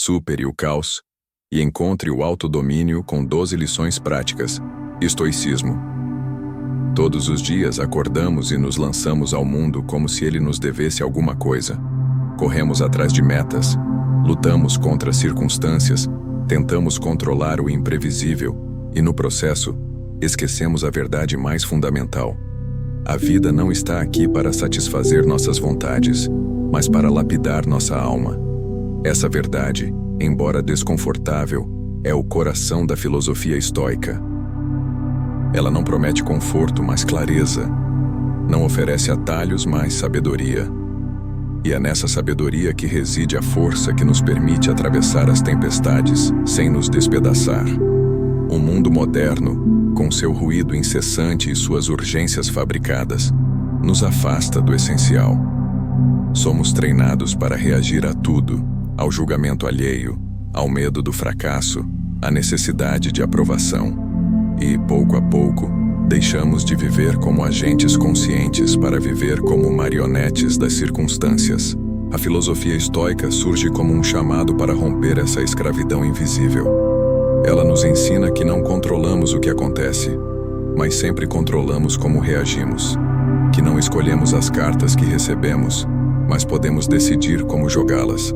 supere o caos e encontre o autodomínio com 12 lições práticas. Estoicismo. Todos os dias acordamos e nos lançamos ao mundo como se ele nos devesse alguma coisa. Corremos atrás de metas, lutamos contra circunstâncias, tentamos controlar o imprevisível e, no processo, esquecemos a verdade mais fundamental. A vida não está aqui para satisfazer nossas vontades, mas para lapidar nossa alma. Essa verdade, embora desconfortável, é o coração da filosofia estoica. Ela não promete conforto, mas clareza. Não oferece atalhos, mas sabedoria. E é nessa sabedoria que reside a força que nos permite atravessar as tempestades sem nos despedaçar. O mundo moderno, com seu ruído incessante e suas urgências fabricadas, nos afasta do essencial. Somos treinados para reagir a tudo, ao julgamento alheio, ao medo do fracasso, à necessidade de aprovação. E, pouco a pouco, deixamos de viver como agentes conscientes para viver como marionetes das circunstâncias. A filosofia estoica surge como um chamado para romper essa escravidão invisível. Ela nos ensina que não controlamos o que acontece, mas sempre controlamos como reagimos. Que não escolhemos as cartas que recebemos, mas podemos decidir como jogá-las.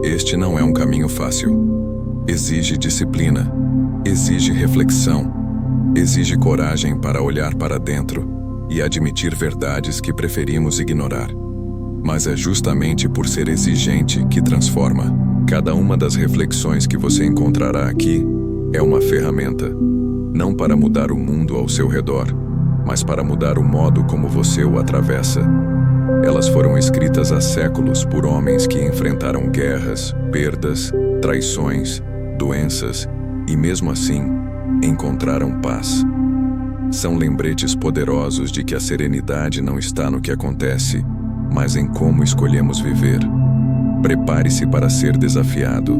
Este não é um caminho fácil. Exige disciplina, exige reflexão, exige coragem para olhar para dentro e admitir verdades que preferimos ignorar. Mas é justamente por ser exigente que transforma. Cada uma das reflexões que você encontrará aqui é uma ferramenta, não para mudar o mundo ao seu redor, mas para mudar o modo como você o atravessa. Elas foram escritas há séculos por homens que enfrentaram guerras, perdas, traições, doenças e, mesmo assim, encontraram paz. São lembretes poderosos de que a serenidade não está no que acontece, mas em como escolhemos viver. Prepare-se para ser desafiado.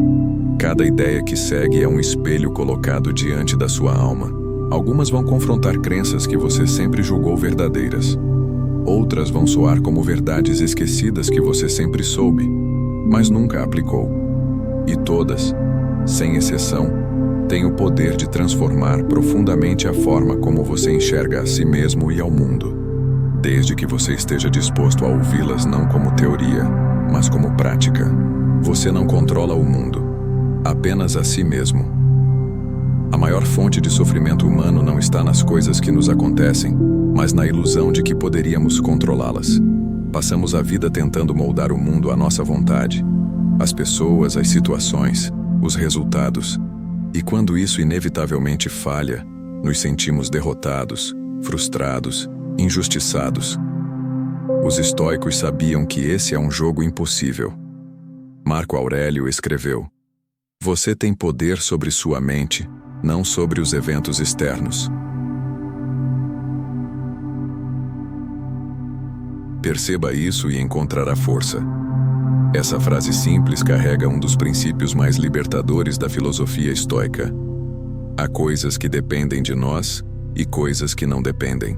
Cada ideia que segue é um espelho colocado diante da sua alma. Algumas vão confrontar crenças que você sempre julgou verdadeiras. Outras vão soar como verdades esquecidas que você sempre soube, mas nunca aplicou. E todas, sem exceção, têm o poder de transformar profundamente a forma como você enxerga a si mesmo e ao mundo, desde que você esteja disposto a ouvi-las não como teoria, mas como prática. Você não controla o mundo, apenas a si mesmo. A maior fonte de sofrimento humano não está nas coisas que nos acontecem, mas na ilusão de que poderíamos controlá-las. Passamos a vida tentando moldar o mundo à nossa vontade, as pessoas, as situações, os resultados. E quando isso inevitavelmente falha, nos sentimos derrotados, frustrados, injustiçados. Os estoicos sabiam que esse é um jogo impossível. Marco Aurélio escreveu: "Você tem poder sobre sua mente, não sobre os eventos externos." Perceba isso e encontrará força. Essa frase simples carrega um dos princípios mais libertadores da filosofia estoica. Há coisas que dependem de nós e coisas que não dependem.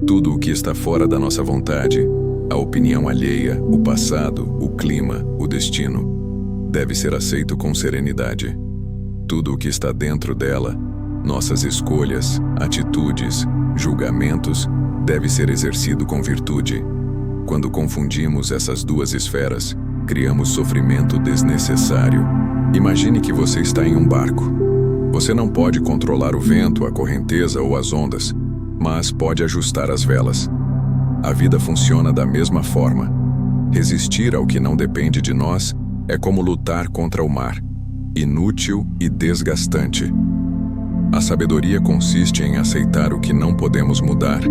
Tudo o que está fora da nossa vontade, a opinião alheia, o passado, o clima, o destino, deve ser aceito com serenidade. Tudo o que está dentro dela, nossas escolhas, atitudes, julgamentos, deve ser exercido com virtude. Quando confundimos essas duas esferas, criamos sofrimento desnecessário. Imagine que você está em um barco. Você não pode controlar o vento, a correnteza ou as ondas, mas pode ajustar as velas. A vida funciona da mesma forma. Resistir ao que não depende de nós é como lutar contra o mar, inútil e desgastante. A sabedoria consiste em aceitar o que não podemos mudar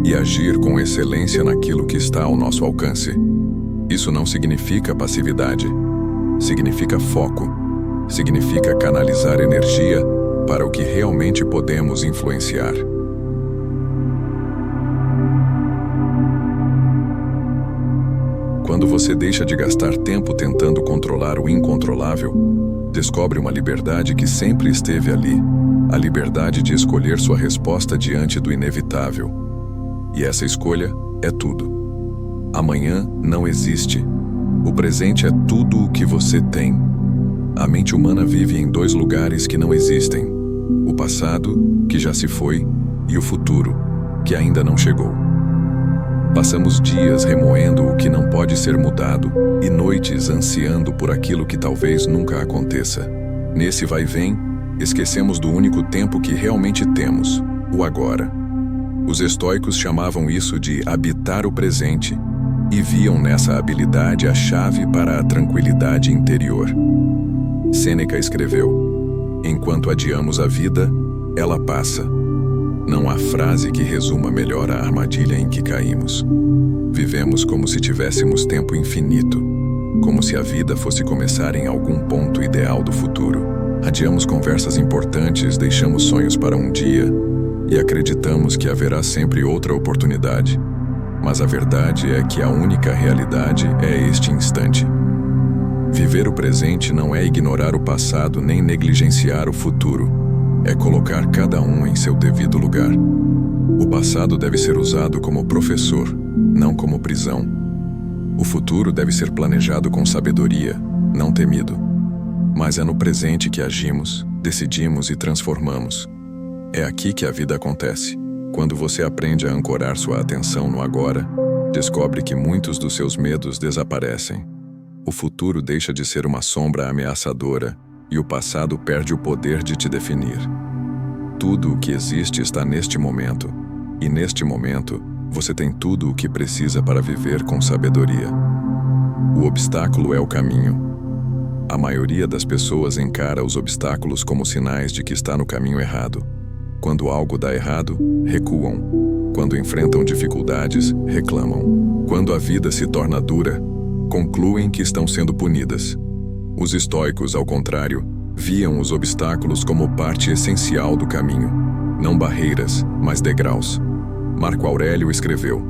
e agir com excelência naquilo que está ao nosso alcance. Isso não significa passividade. Significa foco. Significa canalizar energia para o que realmente podemos influenciar. Quando você deixa de gastar tempo tentando controlar o incontrolável, descobre uma liberdade que sempre esteve ali, a liberdade de escolher sua resposta diante do inevitável. E essa escolha é tudo. Amanhã não existe. O presente é tudo o que você tem. A mente humana vive em dois lugares que não existem: o passado, que já se foi, e o futuro, que ainda não chegou. Passamos dias remoendo o que não pode ser mudado e noites ansiando por aquilo que talvez nunca aconteça. Nesse vai-vem, esquecemos do único tempo que realmente temos, o agora. Os estoicos chamavam isso de habitar o presente e viam nessa habilidade a chave para a tranquilidade interior. Sêneca escreveu: "Enquanto adiamos a vida, ela passa." Não há frase que resuma melhor a armadilha em que caímos. Vivemos como se tivéssemos tempo infinito, como se a vida fosse começar em algum ponto ideal do futuro. Adiamos conversas importantes, deixamos sonhos para um dia e acreditamos que haverá sempre outra oportunidade. Mas a verdade é que a única realidade é este instante. Viver o presente não é ignorar o passado nem negligenciar o futuro. É colocar cada um em seu devido lugar. O passado deve ser usado como professor, não como prisão. O futuro deve ser planejado com sabedoria, não temido. Mas é no presente que agimos, decidimos e transformamos. É aqui que a vida acontece. Quando você aprende a ancorar sua atenção no agora, descobre que muitos dos seus medos desaparecem. O futuro deixa de ser uma sombra ameaçadora e o passado perde o poder de te definir. Tudo o que existe está neste momento, e neste momento você tem tudo o que precisa para viver com sabedoria. O obstáculo é o caminho. A maioria das pessoas encara os obstáculos como sinais de que está no caminho errado. Quando algo dá errado, recuam. Quando enfrentam dificuldades, reclamam. Quando a vida se torna dura, concluem que estão sendo punidas. Os estoicos, ao contrário, viam os obstáculos como parte essencial do caminho, não barreiras, mas degraus. Marco Aurélio escreveu: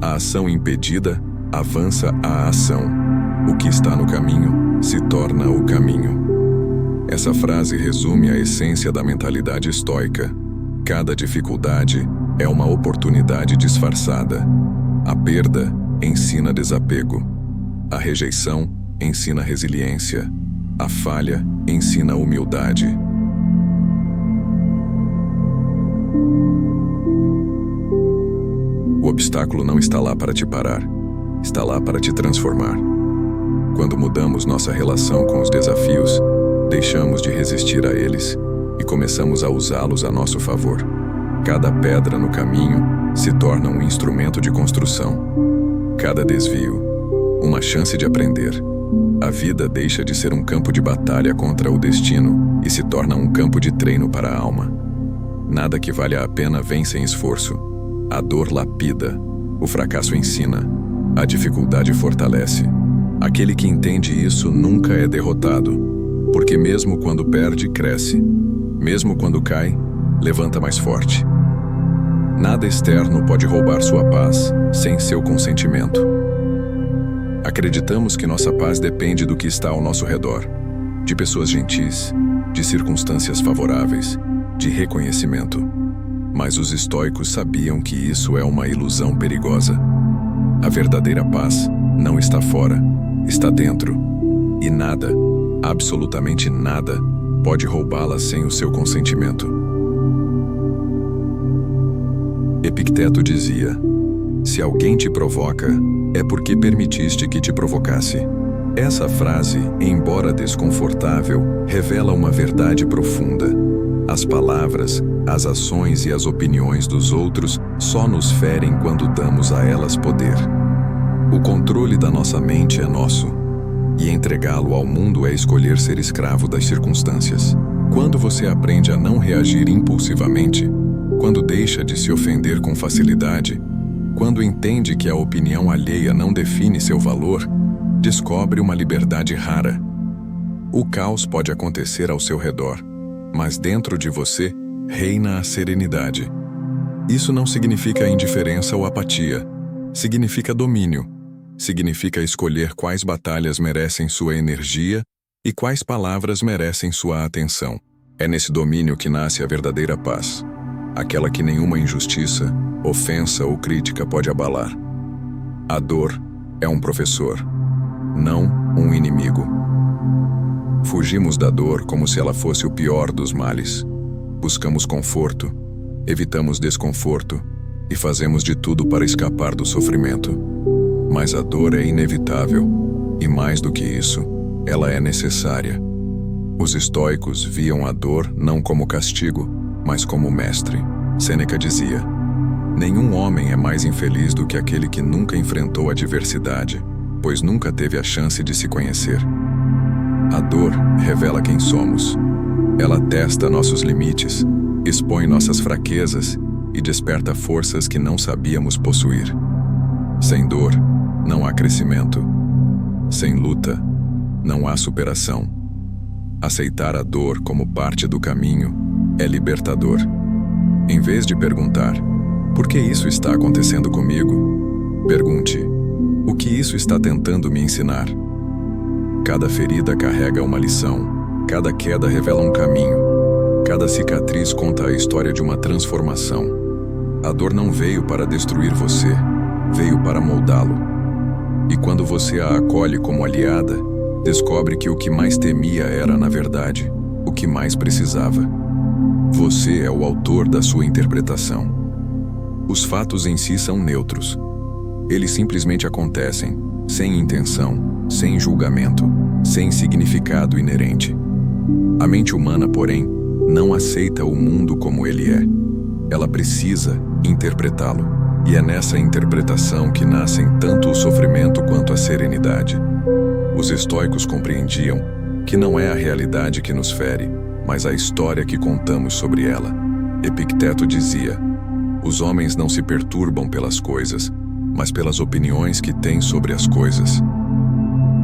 "A ação impedida avança a ação. O que está no caminho se torna o caminho." Essa frase resume a essência da mentalidade estoica. Cada dificuldade é uma oportunidade disfarçada. A perda ensina desapego. A rejeição ensina resiliência. A falha ensina humildade. O obstáculo não está lá para te parar, está lá para te transformar. Quando mudamos nossa relação com os desafios, deixamos de resistir a eles e começamos a usá-los a nosso favor. Cada pedra no caminho se torna um instrumento de construção. Cada desvio, uma chance de aprender. A vida deixa de ser um campo de batalha contra o destino e se torna um campo de treino para a alma. Nada que valha a pena vem sem esforço. A dor lapida, o fracasso ensina, a dificuldade fortalece. Aquele que entende isso nunca é derrotado, porque mesmo quando perde, cresce. Mesmo quando cai, levanta mais forte. Nada externo pode roubar sua paz sem seu consentimento. Acreditamos que nossa paz depende do que está ao nosso redor, de pessoas gentis, de circunstâncias favoráveis, de reconhecimento. Mas os estoicos sabiam que isso é uma ilusão perigosa. A verdadeira paz não está fora, está dentro. E nada, absolutamente nada, pode roubá-la sem o seu consentimento. Epicteto dizia: "Se alguém te provoca, é porque permitiste que te provocasse." Essa frase, embora desconfortável, revela uma verdade profunda. As palavras, as ações e as opiniões dos outros só nos ferem quando damos a elas poder. O controle da nossa mente é nosso, e entregá-lo ao mundo é escolher ser escravo das circunstâncias. Quando você aprende a não reagir impulsivamente, quando deixa de se ofender com facilidade, quando entende que a opinião alheia não define seu valor, descobre uma liberdade rara. O caos pode acontecer ao seu redor, mas dentro de você reina a serenidade. Isso não significa indiferença ou apatia, significa domínio. Significa escolher quais batalhas merecem sua energia e quais palavras merecem sua atenção. É nesse domínio que nasce a verdadeira paz, aquela que nenhuma injustiça, ofensa ou crítica pode abalar. A dor é um professor, não um inimigo. Fugimos da dor como se ela fosse o pior dos males. Buscamos conforto, evitamos desconforto e fazemos de tudo para escapar do sofrimento. Mas a dor é inevitável, e mais do que isso, ela é necessária. Os estoicos viam a dor não como castigo, mas como mestre. Sêneca dizia: nenhum homem é mais infeliz do que aquele que nunca enfrentou a adversidade, pois nunca teve a chance de se conhecer. A dor revela quem somos. Ela testa nossos limites, expõe nossas fraquezas e desperta forças que não sabíamos possuir. Sem dor, não há crescimento. Sem luta, não há superação. Aceitar a dor como parte do caminho é libertador. Em vez de perguntar: por que isso está acontecendo comigo? Pergunte: o que isso está tentando me ensinar? Cada ferida carrega uma lição, cada queda revela um caminho, cada cicatriz conta a história de uma transformação. A dor não veio para destruir você, veio para moldá-lo. E quando você a acolhe como aliada, descobre que o que mais temia era, na verdade, o que mais precisava. Você é o autor da sua interpretação. Os fatos em si são neutros. Eles simplesmente acontecem, sem intenção, sem julgamento, sem significado inerente. A mente humana, porém, não aceita o mundo como ele é. Ela precisa interpretá-lo. E é nessa interpretação que nascem tanto o sofrimento quanto a serenidade. Os estoicos compreendiam que não é a realidade que nos fere, mas a história que contamos sobre ela. Epicteto dizia: os homens não se perturbam pelas coisas, mas pelas opiniões que têm sobre as coisas.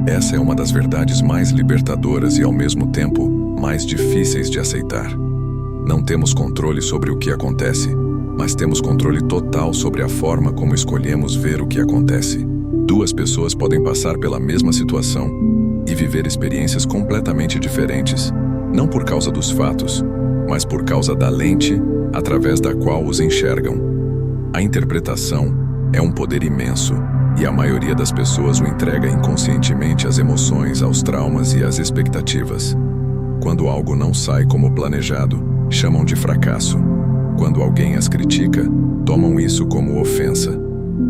Essa é uma das verdades mais libertadoras e, ao mesmo tempo, mais difíceis de aceitar. Não temos controle sobre o que acontece, mas temos controle total sobre a forma como escolhemos ver o que acontece. Duas pessoas podem passar pela mesma situação e viver experiências completamente diferentes, não por causa dos fatos, mas por causa da lente através da qual os enxergam. A interpretação é um poder imenso, e a maioria das pessoas o entrega inconscientemente às emoções, aos traumas e às expectativas. Quando algo não sai como planejado, chamam de fracasso. Quando alguém as critica, tomam isso como ofensa.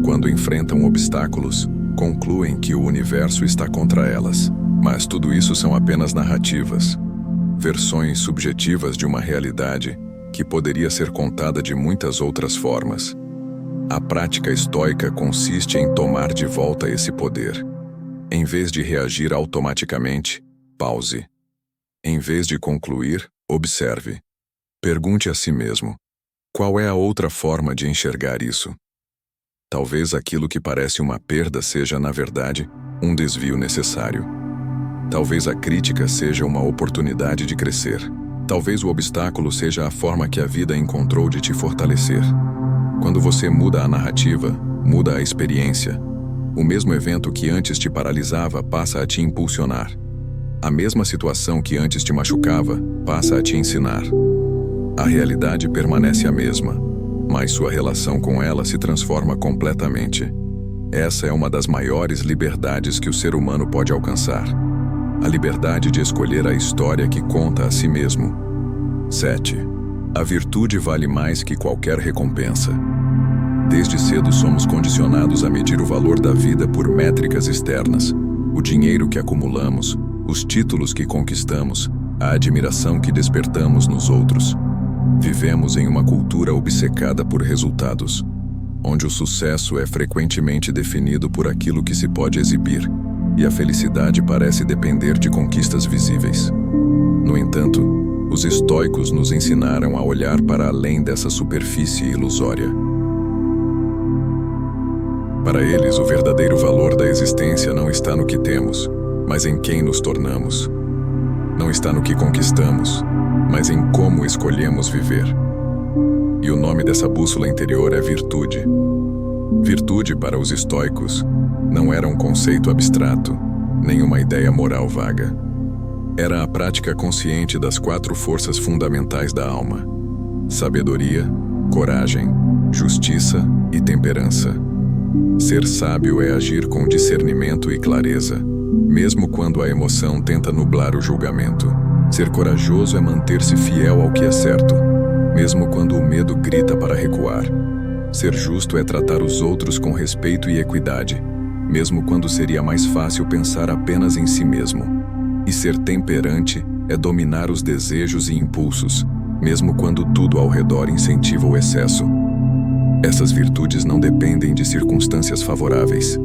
Quando enfrentam obstáculos, concluem que o universo está contra elas. Mas tudo isso são apenas narrativas, versões subjetivas de uma realidade que poderia ser contada de muitas outras formas. A prática estoica consiste em tomar de volta esse poder. Em vez de reagir automaticamente, pause. Em vez de concluir, observe. Pergunte a si mesmo: qual é a outra forma de enxergar isso? Talvez aquilo que parece uma perda seja, na verdade, um desvio necessário. Talvez a crítica seja uma oportunidade de crescer. Talvez o obstáculo seja a forma que a vida encontrou de te fortalecer. Quando você muda a narrativa, muda a experiência. O mesmo evento que antes te paralisava passa a te impulsionar. A mesma situação que antes te machucava passa a te ensinar. A realidade permanece a mesma, mas sua relação com ela se transforma completamente. Essa é uma das maiores liberdades que o ser humano pode alcançar. A liberdade de escolher a história que conta a si mesmo. 7. A virtude vale mais que qualquer recompensa. Desde cedo somos condicionados a medir o valor da vida por métricas externas. O dinheiro que acumulamos, os títulos que conquistamos, a admiração que despertamos nos outros. Vivemos em uma cultura obcecada por resultados, onde o sucesso é frequentemente definido por aquilo que se pode exibir, e a felicidade parece depender de conquistas visíveis. No entanto, os estoicos nos ensinaram a olhar para além dessa superfície ilusória. Para eles, o verdadeiro valor da existência não está no que temos, mas em quem nos tornamos. Não está no que conquistamos, mas em como escolhemos viver. E o nome dessa bússola interior é virtude. Virtude, para os estoicos, não era um conceito abstrato, nem uma ideia moral vaga. Era a prática consciente das 4 forças fundamentais da alma: sabedoria, coragem, justiça e temperança. Ser sábio é agir com discernimento e clareza, mesmo quando a emoção tenta nublar o julgamento. Ser corajoso é manter-se fiel ao que é certo, mesmo quando o medo grita para recuar. Ser justo é tratar os outros com respeito e equidade, mesmo quando seria mais fácil pensar apenas em si mesmo. E ser temperante é dominar os desejos e impulsos, mesmo quando tudo ao redor incentiva o excesso. Essas virtudes não dependem de circunstâncias favoráveis.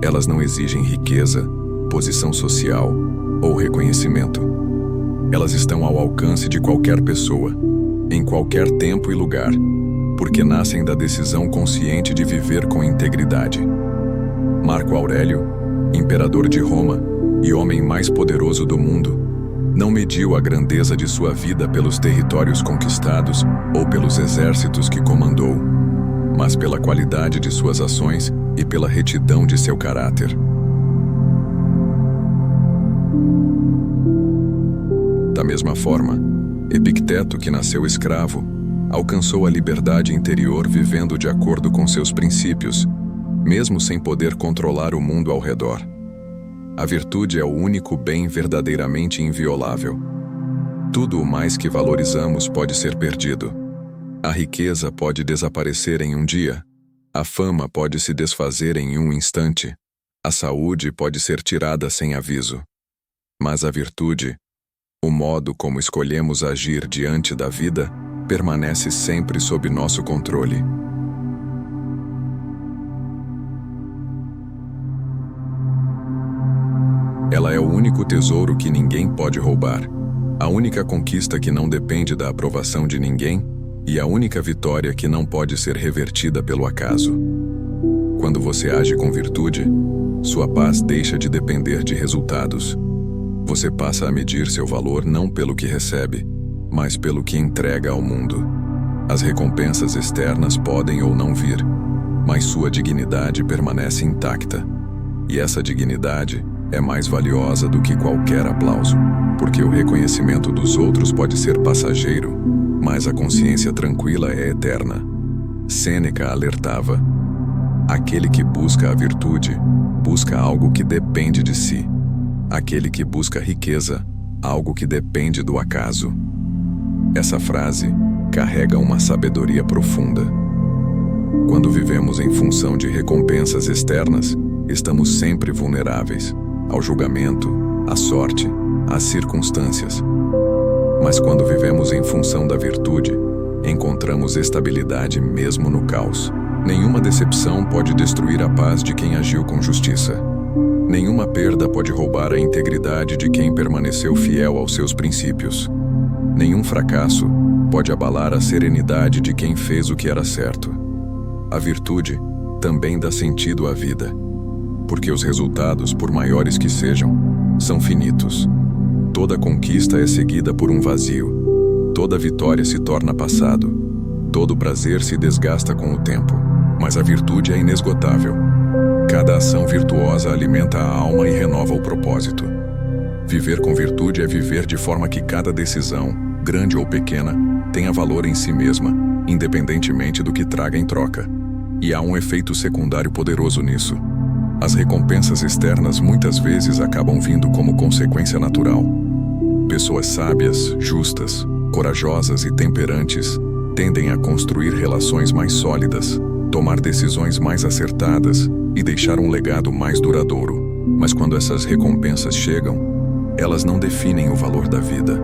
Elas não exigem riqueza, posição social ou reconhecimento. Elas estão ao alcance de qualquer pessoa, em qualquer tempo e lugar, porque nascem da decisão consciente de viver com integridade. Marco Aurélio, imperador de Roma e homem mais poderoso do mundo, não mediu a grandeza de sua vida pelos territórios conquistados ou pelos exércitos que comandou, mas pela qualidade de suas ações e pela retidão de seu caráter. Da mesma forma, Epicteto, que nasceu escravo, alcançou a liberdade interior vivendo de acordo com seus princípios, mesmo sem poder controlar o mundo ao redor. A virtude é o único bem verdadeiramente inviolável. Tudo o mais que valorizamos pode ser perdido. A riqueza pode desaparecer em um dia. A fama pode se desfazer em um instante. A saúde pode ser tirada sem aviso. Mas a virtude, o modo como escolhemos agir diante da vida, permanece sempre sob nosso controle. Ela é o único tesouro que ninguém pode roubar, a única conquista que não depende da aprovação de ninguém e a única vitória que não pode ser revertida pelo acaso. Quando você age com virtude, sua paz deixa de depender de resultados. Você passa a medir seu valor não pelo que recebe, mas pelo que entrega ao mundo. As recompensas externas podem ou não vir, mas sua dignidade permanece intacta. E essa dignidade é mais valiosa do que qualquer aplauso, porque o reconhecimento dos outros pode ser passageiro, mas a consciência tranquila é eterna. Sêneca alertava: aquele que busca a virtude, busca algo que depende de si. Aquele que busca riqueza, algo que depende do acaso. Essa frase carrega uma sabedoria profunda. Quando vivemos em função de recompensas externas, estamos sempre vulneráveis ao julgamento, à sorte, às circunstâncias. Mas quando vivemos em função da virtude, encontramos estabilidade mesmo no caos. Nenhuma decepção pode destruir a paz de quem agiu com justiça. Nenhuma perda pode roubar a integridade de quem permaneceu fiel aos seus princípios. Nenhum fracasso pode abalar a serenidade de quem fez o que era certo. A virtude também dá sentido à vida, porque os resultados, por maiores que sejam, são finitos. Toda conquista é seguida por um vazio. Toda vitória se torna passado. Todo prazer se desgasta com o tempo. Mas a virtude é inesgotável. Cada ação virtuosa alimenta a alma e renova o propósito. Viver com virtude é viver de forma que cada decisão, grande ou pequena, tenha valor em si mesma, independentemente do que traga em troca. E há um efeito secundário poderoso nisso. As recompensas externas muitas vezes acabam vindo como consequência natural. Pessoas sábias, justas, corajosas e temperantes tendem a construir relações mais sólidas, tomar decisões mais acertadas e deixar um legado mais duradouro. Mas quando essas recompensas chegam, elas não definem o valor da vida.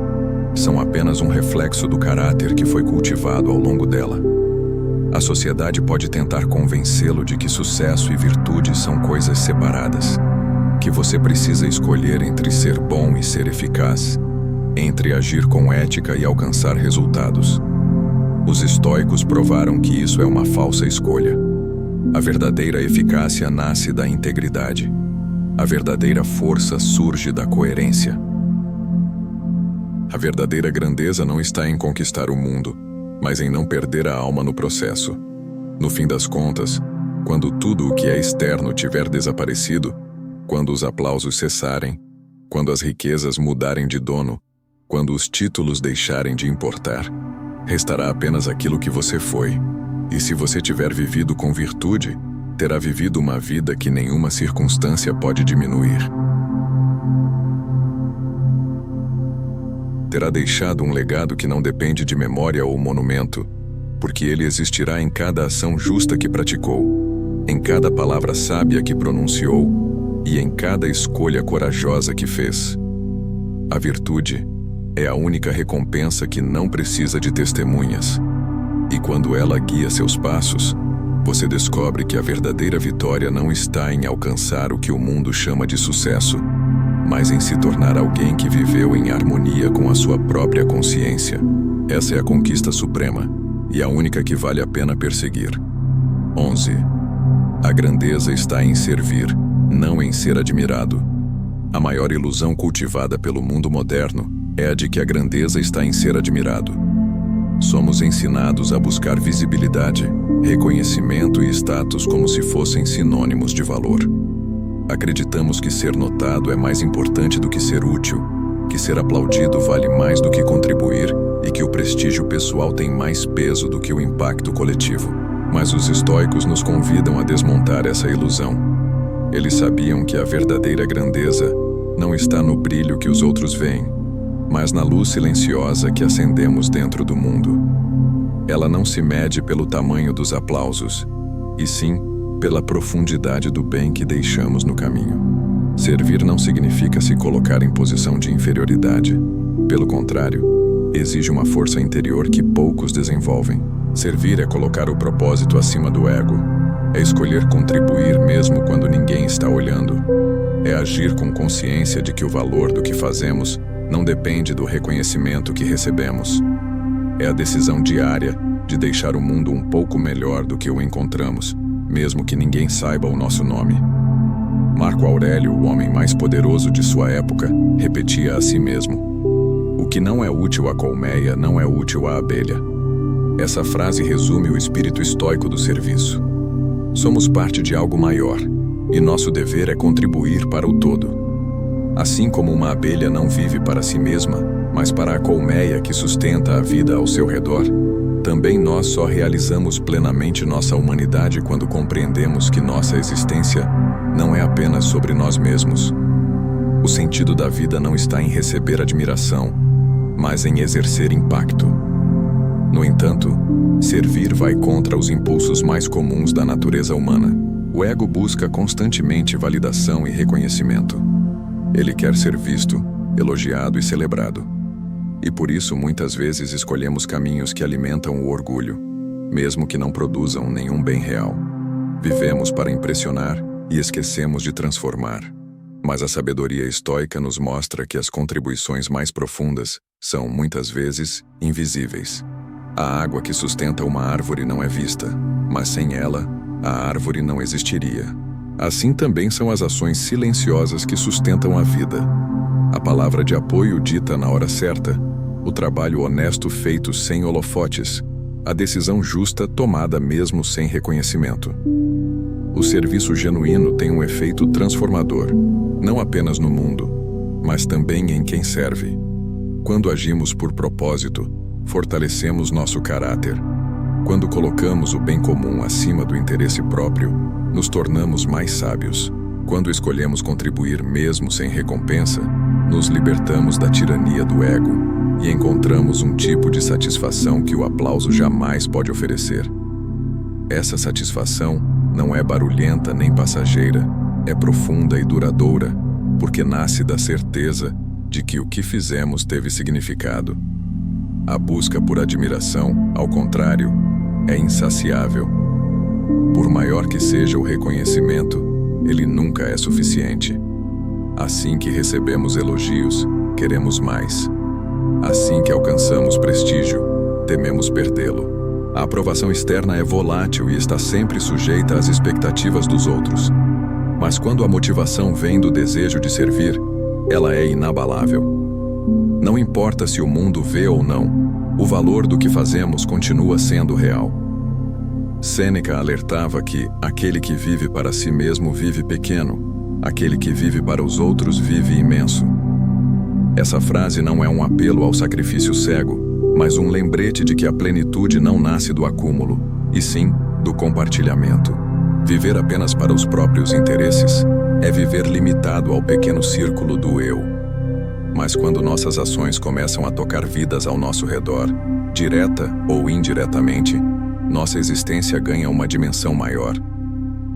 São apenas um reflexo do caráter que foi cultivado ao longo dela. A sociedade pode tentar convencê-lo de que sucesso e virtude são coisas separadas, que você precisa escolher entre ser bom e ser eficaz, entre agir com ética e alcançar resultados. Os estoicos provaram que isso é uma falsa escolha. A verdadeira eficácia nasce da integridade. A verdadeira força surge da coerência. A verdadeira grandeza não está em conquistar o mundo, mas em não perder a alma no processo. No fim das contas, quando tudo o que é externo tiver desaparecido, quando os aplausos cessarem, quando as riquezas mudarem de dono, quando os títulos deixarem de importar, restará apenas aquilo que você foi. E se você tiver vivido com virtude, terá vivido uma vida que nenhuma circunstância pode diminuir. terá deixado um legado que não depende de memória ou monumento, porque ele existirá em cada ação justa que praticou, em cada palavra sábia que pronunciou e em cada escolha corajosa que fez. A virtude é a única recompensa que não precisa de testemunhas. E quando ela guia seus passos, você descobre que a verdadeira vitória não está em alcançar o que o mundo chama de sucesso, mas em se tornar alguém que viveu em harmonia com a sua própria consciência. Essa é a conquista suprema e a única que vale a pena perseguir. 11. A grandeza está em servir, não em ser admirado. A maior ilusão cultivada pelo mundo moderno é a de que a grandeza está em ser admirado. Somos ensinados a buscar visibilidade, reconhecimento e status como se fossem sinônimos de valor. Acreditamos que ser notado é mais importante do que ser útil, que ser aplaudido vale mais do que contribuir e que o prestígio pessoal tem mais peso do que o impacto coletivo. Mas os estoicos nos convidam a desmontar essa ilusão. Eles sabiam que a verdadeira grandeza não está no brilho que os outros veem, mas na luz silenciosa que acendemos dentro do mundo. Ela não se mede pelo tamanho dos aplausos, e sim pela profundidade do bem que deixamos no caminho. Servir não significa se colocar em posição de inferioridade. Pelo contrário, exige uma força interior que poucos desenvolvem. Servir é colocar o propósito acima do ego. É escolher contribuir mesmo quando ninguém está olhando. É agir com consciência de que o valor do que fazemos não depende do reconhecimento que recebemos. É a decisão diária de deixar o mundo um pouco melhor do que o encontramos, mesmo que ninguém saiba o nosso nome. Marco Aurélio, o homem mais poderoso de sua época, repetia a si mesmo: "O que não é útil à colmeia não é útil à abelha." Essa frase resume o espírito estoico do serviço. Somos parte de algo maior, e nosso dever é contribuir para o todo. Assim como uma abelha não vive para si mesma, mas para a colmeia que sustenta a vida ao seu redor, também nós só realizamos plenamente nossa humanidade quando compreendemos que nossa existência não é apenas sobre nós mesmos. O sentido da vida não está em receber admiração, mas em exercer impacto. No entanto, servir vai contra os impulsos mais comuns da natureza humana. O ego busca constantemente validação e reconhecimento. Ele quer ser visto, elogiado e celebrado. E por isso muitas vezes escolhemos caminhos que alimentam o orgulho, mesmo que não produzam nenhum bem real. Vivemos para impressionar e esquecemos de transformar. Mas a sabedoria estoica nos mostra que as contribuições mais profundas são, muitas vezes, invisíveis. A água que sustenta uma árvore não é vista, mas sem ela, a árvore não existiria. Assim também são as ações silenciosas que sustentam a vida. A palavra de apoio dita na hora certa, o trabalho honesto feito sem holofotes, a decisão justa tomada mesmo sem reconhecimento. O serviço genuíno tem um efeito transformador, não apenas no mundo, mas também em quem serve. Quando agimos por propósito, fortalecemos nosso caráter. Quando colocamos o bem comum acima do interesse próprio, nos tornamos mais sábios. Quando escolhemos contribuir mesmo sem recompensa, nos libertamos da tirania do ego e encontramos um tipo de satisfação que o aplauso jamais pode oferecer. Essa satisfação não é barulhenta nem passageira, é profunda e duradoura, porque nasce da certeza de que o que fizemos teve significado. A busca por admiração, ao contrário, é insaciável. Por maior que seja o reconhecimento, ele nunca é suficiente. Assim que recebemos elogios, queremos mais. Assim que alcançamos prestígio, tememos perdê-lo. A aprovação externa é volátil e está sempre sujeita às expectativas dos outros. Mas quando a motivação vem do desejo de servir, ela é inabalável. Não importa se o mundo vê ou não, o valor do que fazemos continua sendo real. Sêneca alertava que aquele que vive para si mesmo vive pequeno, aquele que vive para os outros vive imenso. Essa frase não é um apelo ao sacrifício cego, mas um lembrete de que a plenitude não nasce do acúmulo, e sim do compartilhamento. Viver apenas para os próprios interesses é viver limitado ao pequeno círculo do eu. Mas quando nossas ações começam a tocar vidas ao nosso redor, direta ou indiretamente, nossa existência ganha uma dimensão maior.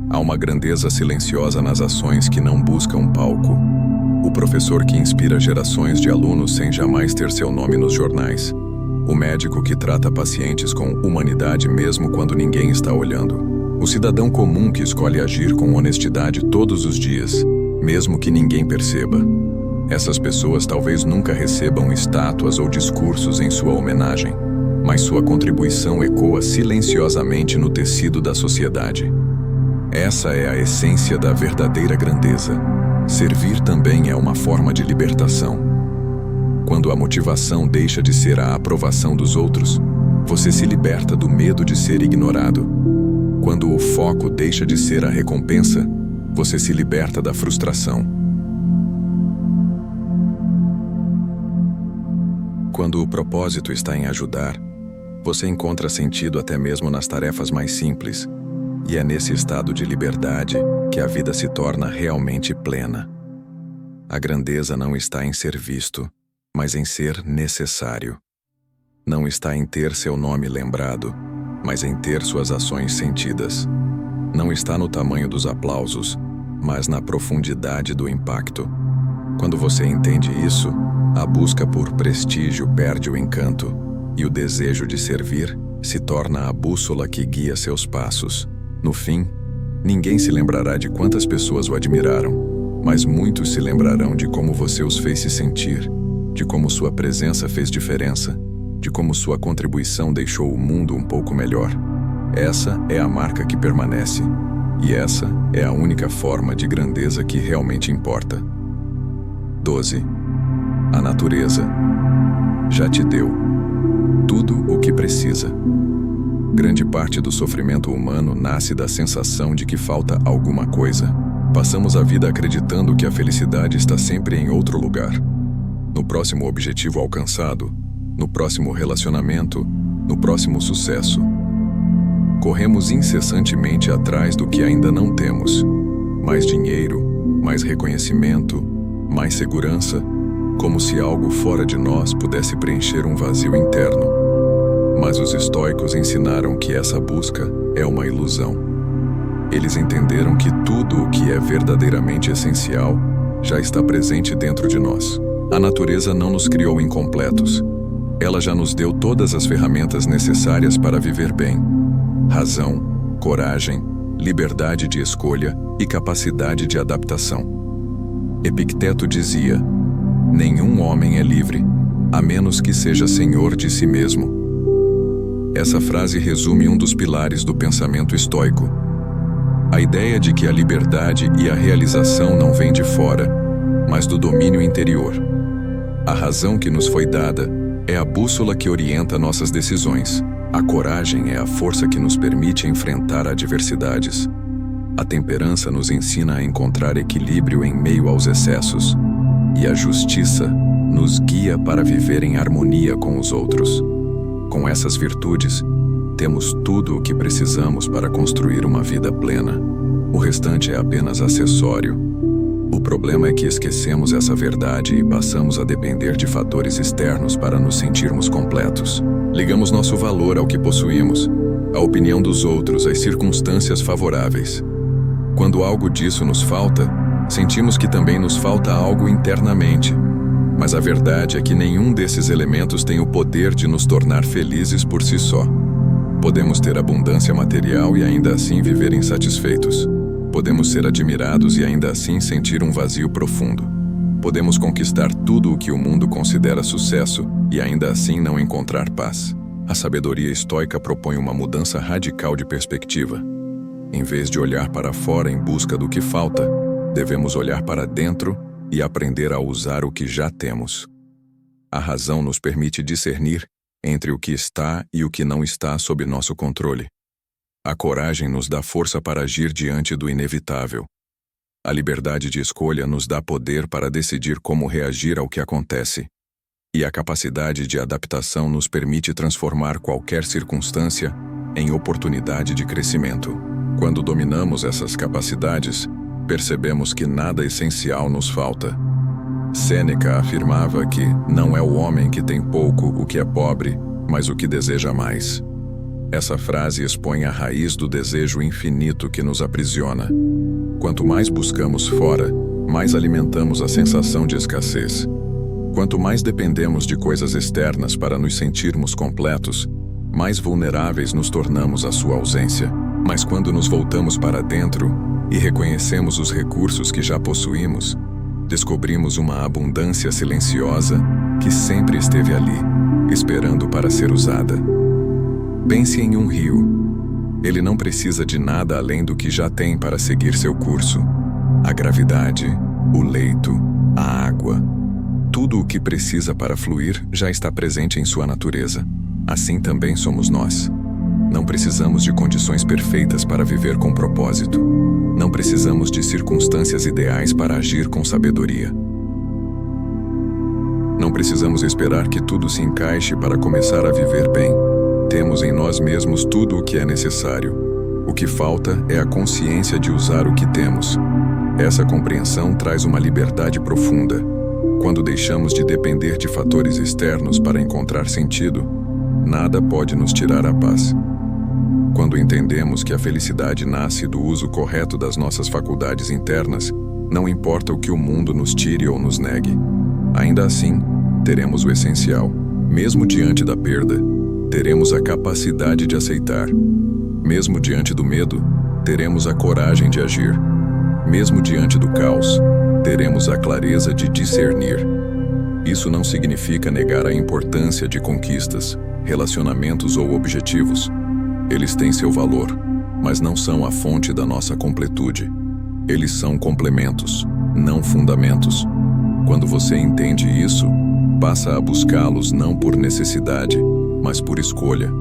Há uma grandeza silenciosa nas ações que não buscam palco. O professor que inspira gerações de alunos sem jamais ter seu nome nos jornais. O médico que trata pacientes com humanidade mesmo quando ninguém está olhando. O cidadão comum que escolhe agir com honestidade todos os dias, mesmo que ninguém perceba. Essas pessoas talvez nunca recebam estátuas ou discursos em sua homenagem, mas sua contribuição ecoa silenciosamente no tecido da sociedade. Essa é a essência da verdadeira grandeza. Servir também é uma forma de libertação. Quando a motivação deixa de ser a aprovação dos outros, você se liberta do medo de ser ignorado. Quando o foco deixa de ser a recompensa, você se liberta da frustração. Quando o propósito está em ajudar, você encontra sentido até mesmo nas tarefas mais simples, e é nesse estado de liberdade que a vida se torna realmente plena. A grandeza não está em ser visto, mas em ser necessário. Não está em ter seu nome lembrado, mas em ter suas ações sentidas. Não está no tamanho dos aplausos, mas na profundidade do impacto. Quando você entende isso, a busca por prestígio perde o encanto, e o desejo de servir se torna a bússola que guia seus passos. No fim, ninguém se lembrará de quantas pessoas o admiraram, mas muitos se lembrarão de como você os fez se sentir, de como sua presença fez diferença, de como sua contribuição deixou o mundo um pouco melhor. Essa é a marca que permanece, e essa é a única forma de grandeza que realmente importa. 12. A natureza já te deu tudo o que precisa. Grande parte do sofrimento humano nasce da sensação de que falta alguma coisa. Passamos a vida acreditando que a felicidade está sempre em outro lugar. No próximo objetivo alcançado, no próximo relacionamento, no próximo sucesso. Corremos incessantemente atrás do que ainda não temos. Mais dinheiro, mais reconhecimento, mais segurança, como se algo fora de nós pudesse preencher um vazio interno. Mas os estoicos ensinaram que essa busca é uma ilusão. Eles entenderam que tudo o que é verdadeiramente essencial já está presente dentro de nós. A natureza não nos criou incompletos. Ela já nos deu todas as ferramentas necessárias para viver bem. Razão, coragem, liberdade de escolha e capacidade de adaptação. Epicteto dizia: nenhum homem é livre, a menos que seja senhor de si mesmo. Essa frase resume um dos pilares do pensamento estoico. A ideia de que a liberdade e a realização não vêm de fora, mas do domínio interior. A razão que nos foi dada é a bússola que orienta nossas decisões. A coragem é a força que nos permite enfrentar adversidades. A temperança nos ensina a encontrar equilíbrio em meio aos excessos. E a justiça nos guia para viver em harmonia com os outros. Com essas virtudes, temos tudo o que precisamos para construir uma vida plena. O restante é apenas acessório. O problema é que esquecemos essa verdade e passamos a depender de fatores externos para nos sentirmos completos. Ligamos nosso valor ao que possuímos, à opinião dos outros, às circunstâncias favoráveis. Quando algo disso nos falta, sentimos que também nos falta algo internamente. Mas a verdade é que nenhum desses elementos tem o poder de nos tornar felizes por si só. Podemos ter abundância material e ainda assim viver insatisfeitos. Podemos ser admirados e ainda assim sentir um vazio profundo. Podemos conquistar tudo o que o mundo considera sucesso e ainda assim não encontrar paz. A sabedoria estoica propõe uma mudança radical de perspectiva. Em vez de olhar para fora em busca do que falta, devemos olhar para dentro e aprender a usar o que já temos. A razão nos permite discernir entre o que está e o que não está sob nosso controle. A coragem nos dá força para agir diante do inevitável. A liberdade de escolha nos dá poder para decidir como reagir ao que acontece. E a capacidade de adaptação nos permite transformar qualquer circunstância em oportunidade de crescimento. Quando dominamos essas capacidades, percebemos que nada essencial nos falta. Sêneca afirmava que não é o homem que tem pouco o que é pobre, mas o que deseja mais. Essa frase expõe a raiz do desejo infinito que nos aprisiona. Quanto mais buscamos fora, mais alimentamos a sensação de escassez. Quanto mais dependemos de coisas externas para nos sentirmos completos, mais vulneráveis nos tornamos à sua ausência. Mas quando nos voltamos para dentro e reconhecemos os recursos que já possuímos, descobrimos uma abundância silenciosa que sempre esteve ali, esperando para ser usada. Pense em um rio. Ele não precisa de nada além do que já tem para seguir seu curso. A gravidade, o leito, a água. Tudo o que precisa para fluir já está presente em sua natureza. Assim também somos nós. Não precisamos de condições perfeitas para viver com propósito. Não precisamos de circunstâncias ideais para agir com sabedoria. Não precisamos esperar que tudo se encaixe para começar a viver bem. Temos em nós mesmos tudo o que é necessário. O que falta é a consciência de usar o que temos. Essa compreensão traz uma liberdade profunda. Quando deixamos de depender de fatores externos para encontrar sentido, nada pode nos tirar a paz. Quando entendemos que a felicidade nasce do uso correto das nossas faculdades internas, não importa o que o mundo nos tire ou nos negue. Ainda assim, teremos o essencial. Mesmo diante da perda, teremos a capacidade de aceitar. Mesmo diante do medo, teremos a coragem de agir. Mesmo diante do caos, teremos a clareza de discernir. Isso não significa negar a importância de conquistas, relacionamentos ou objetivos. Eles têm seu valor, mas não são a fonte da nossa completude. Eles são complementos, não fundamentos. Quando você entende isso, passa a buscá-los não por necessidade, mas por escolha.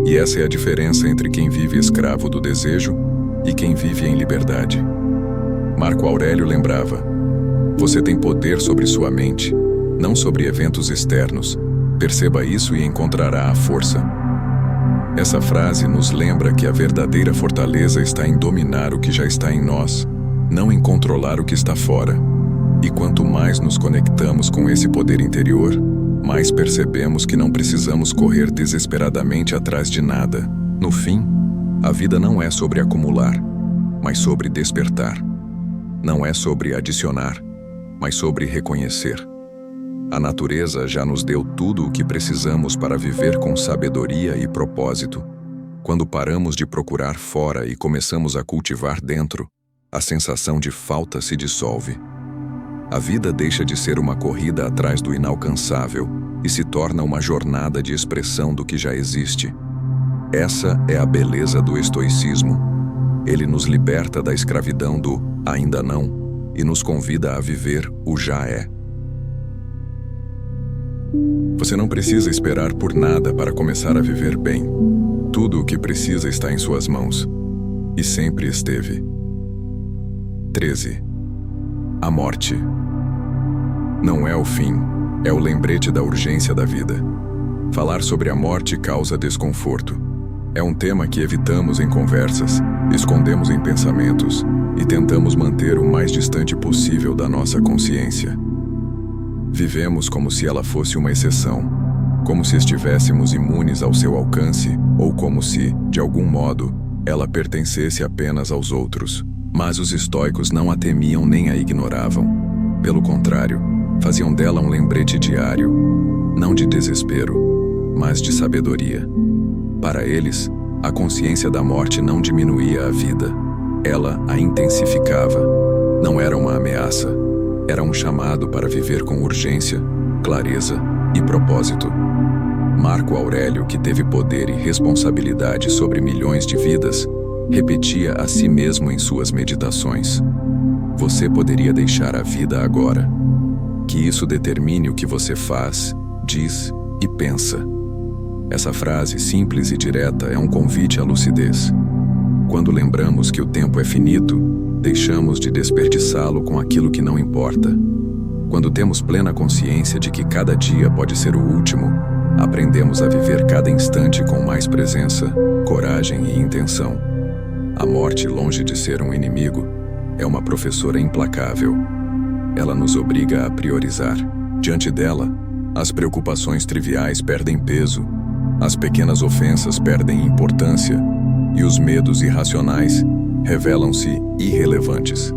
E essa é a diferença entre quem vive escravo do desejo e quem vive em liberdade. Marco Aurélio lembrava: você tem poder sobre sua mente, não sobre eventos externos. Perceba isso e encontrará a força. Essa frase nos lembra que a verdadeira fortaleza está em dominar o que já está em nós, não em controlar o que está fora. E quanto mais nos conectamos com esse poder interior, mais percebemos que não precisamos correr desesperadamente atrás de nada. No fim, a vida não é sobre acumular, mas sobre despertar. Não é sobre adicionar, mas sobre reconhecer. A natureza já nos deu tudo o que precisamos para viver com sabedoria e propósito. Quando paramos de procurar fora e começamos a cultivar dentro, a sensação de falta se dissolve. A vida deixa de ser uma corrida atrás do inalcançável e se torna uma jornada de expressão do que já existe. Essa é a beleza do estoicismo. Ele nos liberta da escravidão do ainda não e nos convida a viver o já é. Você não precisa esperar por nada para começar a viver bem. Tudo o que precisa está em suas mãos. E sempre esteve. 13. A morte. Não é o fim, é o lembrete da urgência da vida. Falar sobre a morte causa desconforto. É um tema que evitamos em conversas, escondemos em pensamentos e tentamos manter o mais distante possível da nossa consciência. Vivemos como se ela fosse uma exceção, como se estivéssemos imunes ao seu alcance ou como se, de algum modo, ela pertencesse apenas aos outros. Mas os estoicos não a temiam nem a ignoravam. Pelo contrário, faziam dela um lembrete diário, não de desespero, mas de sabedoria. Para eles, a consciência da morte não diminuía a vida, ela a intensificava. Não era uma ameaça, era um chamado para viver com urgência, clareza e propósito. Marco Aurélio, que teve poder e responsabilidade sobre milhões de vidas, repetia a si mesmo em suas meditações: você poderia deixar a vida agora. Que isso determine o que você faz, diz e pensa. Essa frase simples e direta é um convite à lucidez. Quando lembramos que o tempo é finito, deixamos de desperdiçá-lo com aquilo que não importa. Quando temos plena consciência de que cada dia pode ser o último, aprendemos a viver cada instante com mais presença, coragem e intenção. A morte, longe de ser um inimigo, é uma professora implacável. Ela nos obriga a priorizar. Diante dela, as preocupações triviais perdem peso, as pequenas ofensas perdem importância e os medos irracionais revelam-se irrelevantes.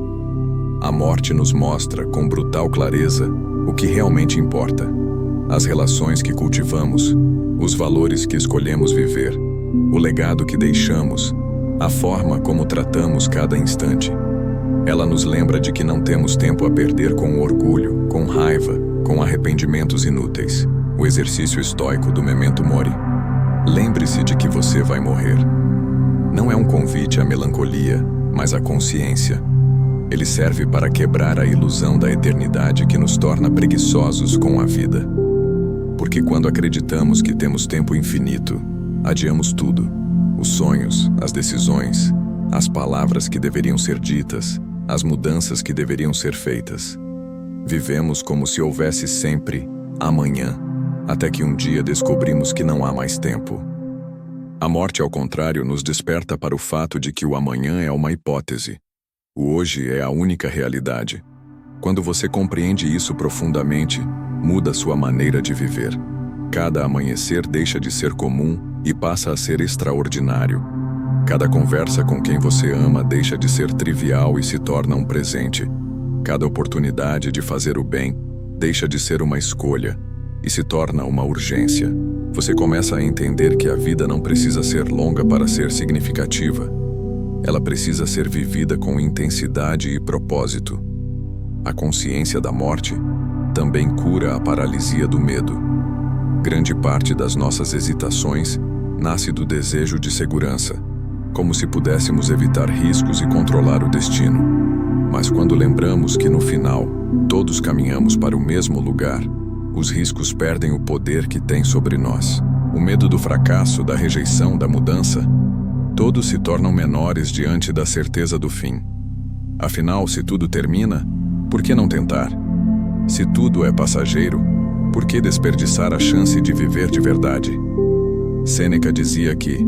A morte nos mostra com brutal clareza o que realmente importa: as relações que cultivamos, os valores que escolhemos viver, o legado que deixamos, a forma como tratamos cada instante. Ela nos lembra de que não temos tempo a perder com orgulho, com raiva, com arrependimentos inúteis. O exercício estoico do Memento Mori. Lembre-se de que você vai morrer. Não é um convite à melancolia, mas à consciência. Ele serve para quebrar a ilusão da eternidade que nos torna preguiçosos com a vida. Porque quando acreditamos que temos tempo infinito, adiamos tudo: os sonhos, as decisões, as palavras que deveriam ser ditas, as mudanças que deveriam ser feitas. Vivemos como se houvesse sempre amanhã, até que um dia descobrimos que não há mais tempo. A morte, ao contrário, nos desperta para o fato de que o amanhã é uma hipótese. O hoje é a única realidade. Quando você compreende isso profundamente, muda sua maneira de viver. Cada amanhecer deixa de ser comum e passa a ser extraordinário. Cada conversa com quem você ama deixa de ser trivial e se torna um presente. Cada oportunidade de fazer o bem deixa de ser uma escolha e se torna uma urgência. Você começa a entender que a vida não precisa ser longa para ser significativa. Ela precisa ser vivida com intensidade e propósito. A consciência da morte também cura a paralisia do medo. Grande parte das nossas hesitações nasce do desejo de segurança, como se pudéssemos evitar riscos e controlar o destino. Mas quando lembramos que no final todos caminhamos para o mesmo lugar, os riscos perdem o poder que têm sobre nós. O medo do fracasso, da rejeição, da mudança, todos se tornam menores diante da certeza do fim. Afinal, se tudo termina, por que não tentar? Se tudo é passageiro, por que desperdiçar a chance de viver de verdade? Sêneca dizia que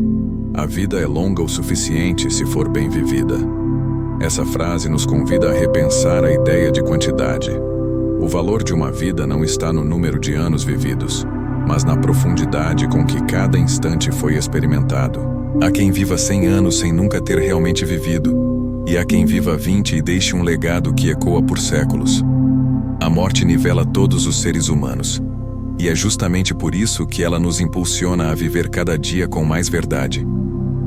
a vida é longa o suficiente se for bem vivida. Essa frase nos convida a repensar a ideia de quantidade. O valor de uma vida não está no número de anos vividos, mas na profundidade com que cada instante foi experimentado. Há quem viva 100 anos sem nunca ter realmente vivido, e há quem viva 20 e deixe um legado que ecoa por séculos. A morte nivela todos os seres humanos, e é justamente por isso que ela nos impulsiona a viver cada dia com mais verdade.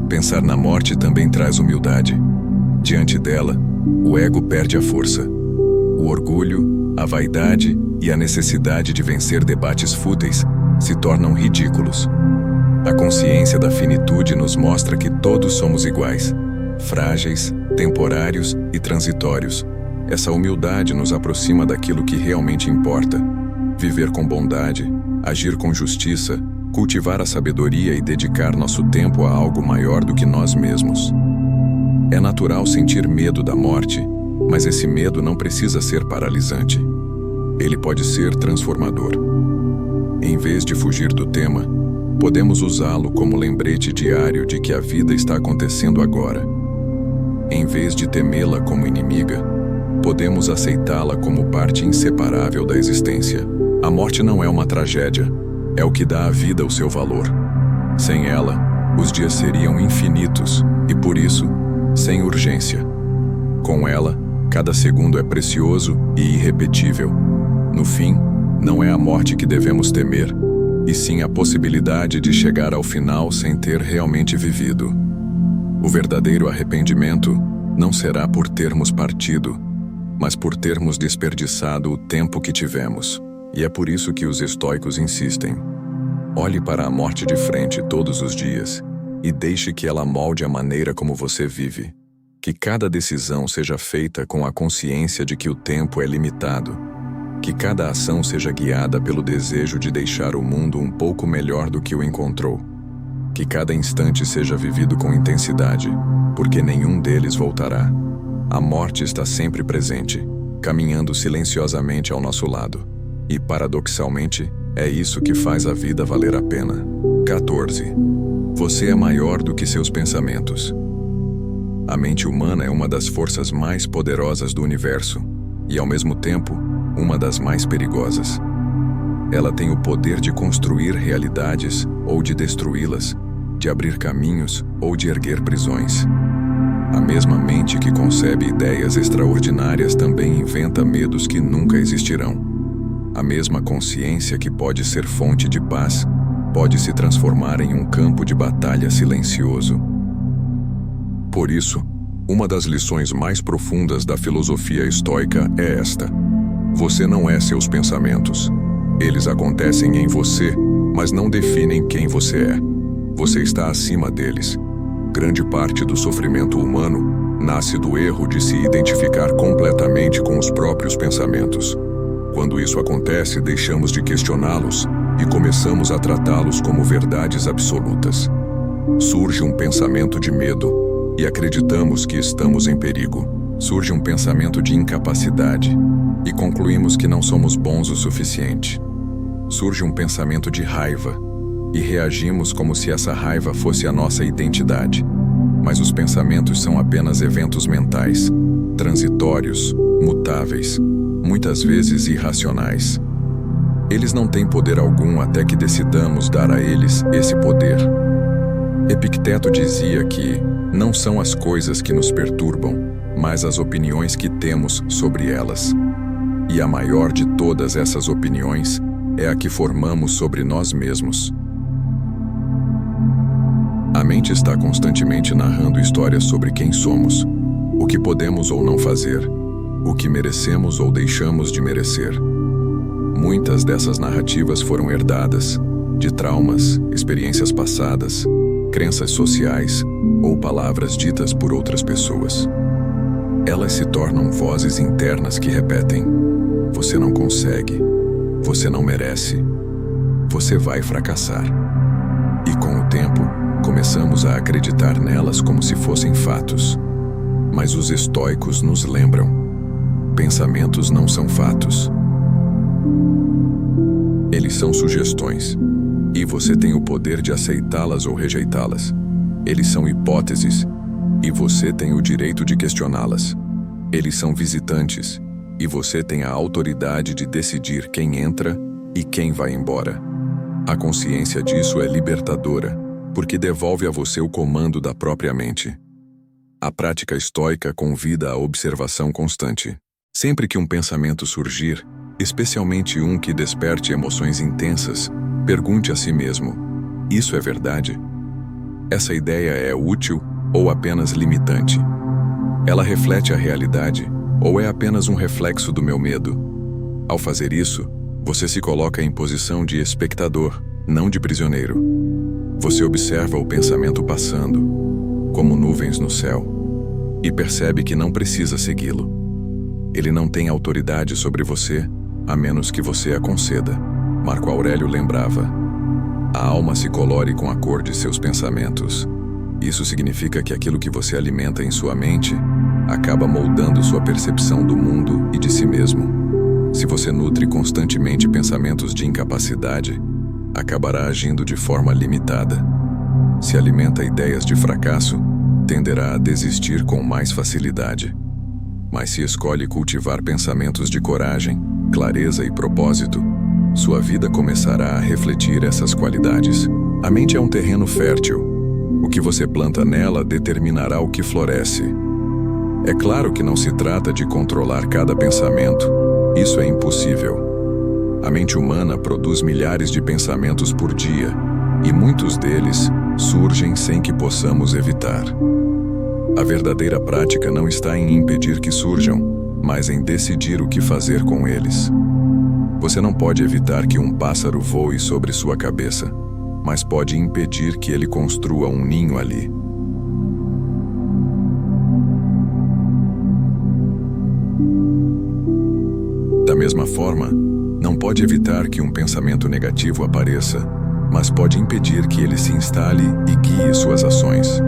Pensar na morte também traz humildade. Diante dela, o ego perde a força. O orgulho, a vaidade e a necessidade de vencer debates fúteis se tornam ridículos. A consciência da finitude nos mostra que todos somos iguais, frágeis, temporários e transitórios. Essa humildade nos aproxima daquilo que realmente importa: viver com bondade, agir com justiça, cultivar a sabedoria e dedicar nosso tempo a algo maior do que nós mesmos. É natural sentir medo da morte, mas esse medo não precisa ser paralisante. Ele pode ser transformador. Em vez de fugir do tema, podemos usá-lo como lembrete diário de que a vida está acontecendo agora. Em vez de temê-la como inimiga, podemos aceitá-la como parte inseparável da existência. A morte não é uma tragédia, é o que dá à vida o seu valor. Sem ela, os dias seriam infinitos e, por isso, sem urgência. Com ela, cada segundo é precioso e irrepetível. No fim, não é a morte que devemos temer, e sim a possibilidade de chegar ao final sem ter realmente vivido. O verdadeiro arrependimento não será por termos partido, mas por termos desperdiçado o tempo que tivemos. E é por isso que os estoicos insistem: olhe para a morte de frente todos os dias e deixe que ela molde a maneira como você vive. Que cada decisão seja feita com a consciência de que o tempo é limitado. Que cada ação seja guiada pelo desejo de deixar o mundo um pouco melhor do que o encontrou. Que cada instante seja vivido com intensidade, porque nenhum deles voltará. A morte está sempre presente, caminhando silenciosamente ao nosso lado. E, paradoxalmente, é isso que faz a vida valer a pena. 14. Você é maior do que seus pensamentos. A mente humana é uma das forças mais poderosas do universo e, ao mesmo tempo, uma das mais perigosas. Ela tem o poder de construir realidades ou de destruí-las, de abrir caminhos ou de erguer prisões. A mesma mente que concebe ideias extraordinárias também inventa medos que nunca existirão. A mesma consciência que pode ser fonte de paz pode se transformar em um campo de batalha silencioso. Por isso, uma das lições mais profundas da filosofia estoica é esta: você não é seus pensamentos. Eles acontecem em você, mas não definem quem você é. Você está acima deles. Grande parte do sofrimento humano nasce do erro de se identificar completamente com os próprios pensamentos. Quando isso acontece, deixamos de questioná-los e começamos a tratá-los como verdades absolutas. Surge um pensamento de medo e acreditamos que estamos em perigo. Surge um pensamento de incapacidade e concluímos que não somos bons o suficiente. Surge um pensamento de raiva e reagimos como se essa raiva fosse a nossa identidade. Mas os pensamentos são apenas eventos mentais, transitórios, mutáveis, muitas vezes irracionais. Eles não têm poder algum até que decidamos dar a eles esse poder. Epicteto dizia que não são as coisas que nos perturbam, mas as opiniões que temos sobre elas. E a maior de todas essas opiniões é a que formamos sobre nós mesmos. A mente está constantemente narrando histórias sobre quem somos, o que podemos ou não fazer, o que merecemos ou deixamos de merecer. Muitas dessas narrativas foram herdadas de traumas, experiências passadas, crenças sociais ou palavras ditas por outras pessoas. Elas se tornam vozes internas que repetem: você não consegue, você não merece, você vai fracassar. E com o tempo, começamos a acreditar nelas como se fossem fatos. Mas os estoicos nos lembram: pensamentos não são fatos. Eles são sugestões, e você tem o poder de aceitá-las ou rejeitá-las. Eles são hipóteses, e você tem o direito de questioná-las. Eles são visitantes, e você tem a autoridade de decidir quem entra e quem vai embora. A consciência disso é libertadora, porque devolve a você o comando da própria mente. A prática estoica convida à observação constante. Sempre que um pensamento surgir, especialmente um que desperte emoções intensas, pergunte a si mesmo: isso é verdade? Essa ideia é útil ou apenas limitante? Ela reflete a realidade ou é apenas um reflexo do meu medo? Ao fazer isso, você se coloca em posição de espectador, não de prisioneiro. Você observa o pensamento passando, como nuvens no céu, e percebe que não precisa segui-lo. Ele não tem autoridade sobre você, a menos que você a conceda. Marco Aurélio lembrava: a alma se colore com a cor de seus pensamentos. Isso significa que aquilo que você alimenta em sua mente acaba moldando sua percepção do mundo e de si mesmo. Se você nutre constantemente pensamentos de incapacidade, acabará agindo de forma limitada. Se alimenta ideias de fracasso, tenderá a desistir com mais facilidade. Mas se escolhe cultivar pensamentos de coragem, clareza e propósito, sua vida começará a refletir essas qualidades. A mente é um terreno fértil. O que você planta nela determinará o que floresce. É claro que não se trata de controlar cada pensamento. Isso é impossível. A mente humana produz milhares de pensamentos por dia, e muitos deles surgem sem que possamos evitar. A verdadeira prática não está em impedir que surjam, mas em decidir o que fazer com eles. Você não pode evitar que um pássaro voe sobre sua cabeça, mas pode impedir que ele construa um ninho ali. Da mesma forma, não pode evitar que um pensamento negativo apareça, mas pode impedir que ele se instale e guie suas ações.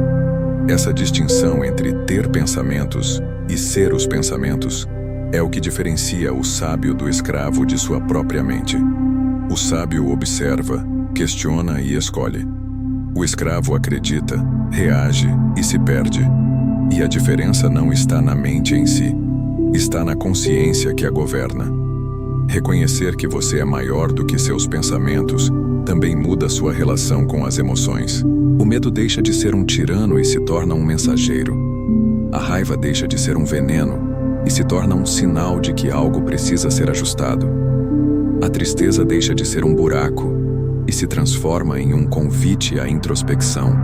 Essa distinção entre ter pensamentos e ser os pensamentos é o que diferencia o sábio do escravo de sua própria mente. O sábio observa, questiona e escolhe. O escravo acredita, reage e se perde. E a diferença não está na mente em si, está na consciência que a governa. Reconhecer que você é maior do que seus pensamentos também muda sua relação com as emoções. O medo deixa de ser um tirano e se torna um mensageiro. A raiva deixa de ser um veneno e se torna um sinal de que algo precisa ser ajustado. A tristeza deixa de ser um buraco e se transforma em um convite à introspecção.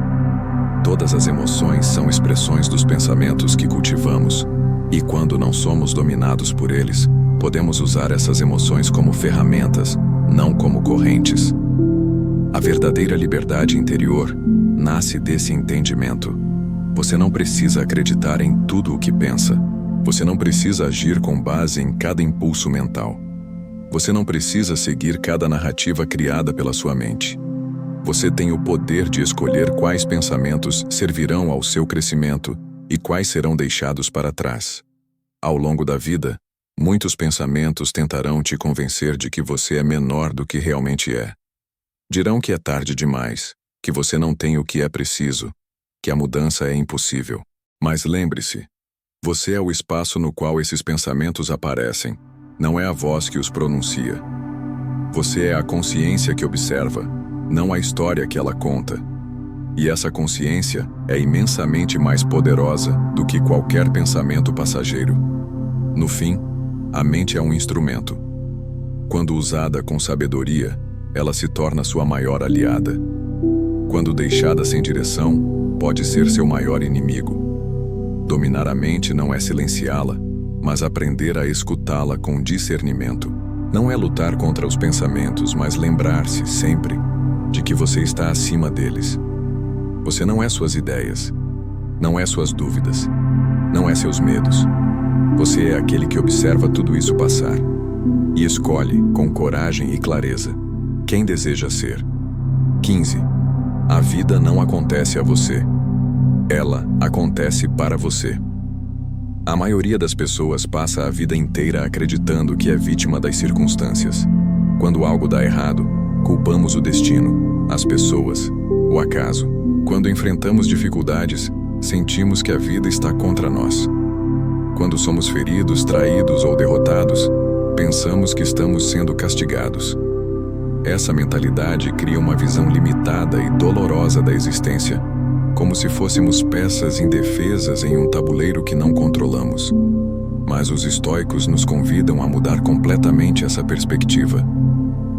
Todas as emoções são expressões dos pensamentos que cultivamos, e quando não somos dominados por eles, podemos usar essas emoções como ferramentas, não como correntes. A verdadeira liberdade interior nasce desse entendimento. Você não precisa acreditar em tudo o que pensa. Você não precisa agir com base em cada impulso mental. Você não precisa seguir cada narrativa criada pela sua mente. Você tem o poder de escolher quais pensamentos servirão ao seu crescimento e quais serão deixados para trás. Ao longo da vida, muitos pensamentos tentarão te convencer de que você é menor do que realmente é. Dirão que é tarde demais, que você não tem o que é preciso, que a mudança é impossível. Mas lembre-se, você é o espaço no qual esses pensamentos aparecem, não é a voz que os pronuncia. Você é a consciência que observa, não a história que ela conta. E essa consciência é imensamente mais poderosa do que qualquer pensamento passageiro. No fim, a mente é um instrumento. Quando usada com sabedoria, ela se torna sua maior aliada. Quando deixada sem direção, pode ser seu maior inimigo. Dominar a mente não é silenciá-la, mas aprender a escutá-la com discernimento. Não é lutar contra os pensamentos, mas lembrar-se sempre de que você está acima deles. Você não é suas ideias, não é suas dúvidas, não é seus medos. Você é aquele que observa tudo isso passar e escolhe, com coragem e clareza, quem deseja ser. 15. A vida não acontece a você. Ela acontece para você. A maioria das pessoas passa a vida inteira acreditando que é vítima das circunstâncias. Quando algo dá errado, culpamos o destino, as pessoas, o acaso. Quando enfrentamos dificuldades, sentimos que a vida está contra nós. Quando somos feridos, traídos ou derrotados, pensamos que estamos sendo castigados. Essa mentalidade cria uma visão limitada e dolorosa da existência, como se fôssemos peças indefesas em um tabuleiro que não controlamos. Mas os estoicos nos convidam a mudar completamente essa perspectiva.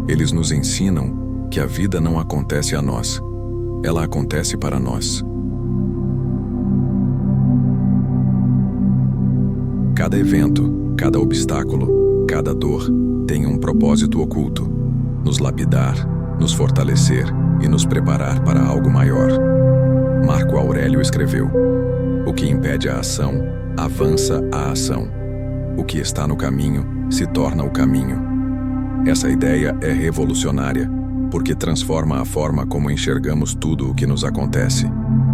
Eles nos ensinam que a vida não acontece a nós, ela acontece para nós. Cada evento, cada obstáculo, cada dor tem um propósito oculto: nos lapidar, nos fortalecer e nos preparar para algo maior. Marco Aurélio escreveu: o que impede a ação, avança a ação. O que está no caminho, se torna o caminho. Essa ideia é revolucionária, porque transforma a forma como enxergamos tudo o que nos acontece.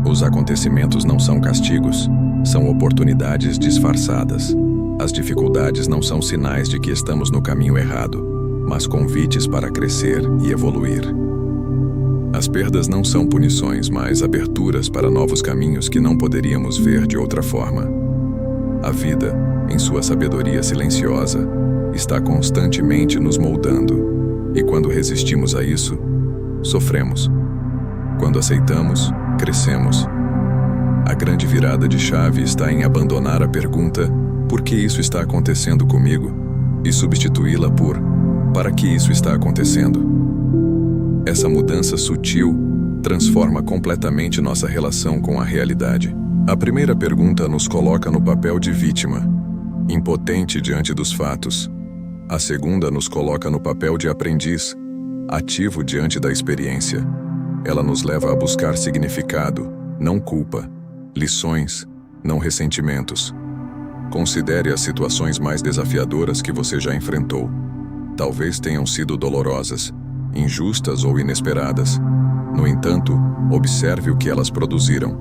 Os acontecimentos não são castigos, são oportunidades disfarçadas. As dificuldades não são sinais de que estamos no caminho errado, mas convites para crescer e evoluir. As perdas não são punições, mas aberturas para novos caminhos que não poderíamos ver de outra forma. A vida, em sua sabedoria silenciosa, está constantemente nos moldando, e quando resistimos a isso, sofremos. Quando aceitamos, crescemos. A grande virada de chave está em abandonar a pergunta "por que isso está acontecendo comigo?" e substituí-la por "para que isso está acontecendo?" Essa mudança sutil transforma completamente nossa relação com a realidade. A primeira pergunta nos coloca no papel de vítima, impotente diante dos fatos. A segunda nos coloca no papel de aprendiz, ativo diante da experiência. Ela nos leva a buscar significado, não culpa, lições, não ressentimentos. Considere as situações mais desafiadoras que você já enfrentou. Talvez tenham sido dolorosas, injustas ou inesperadas. No entanto, observe o que elas produziram: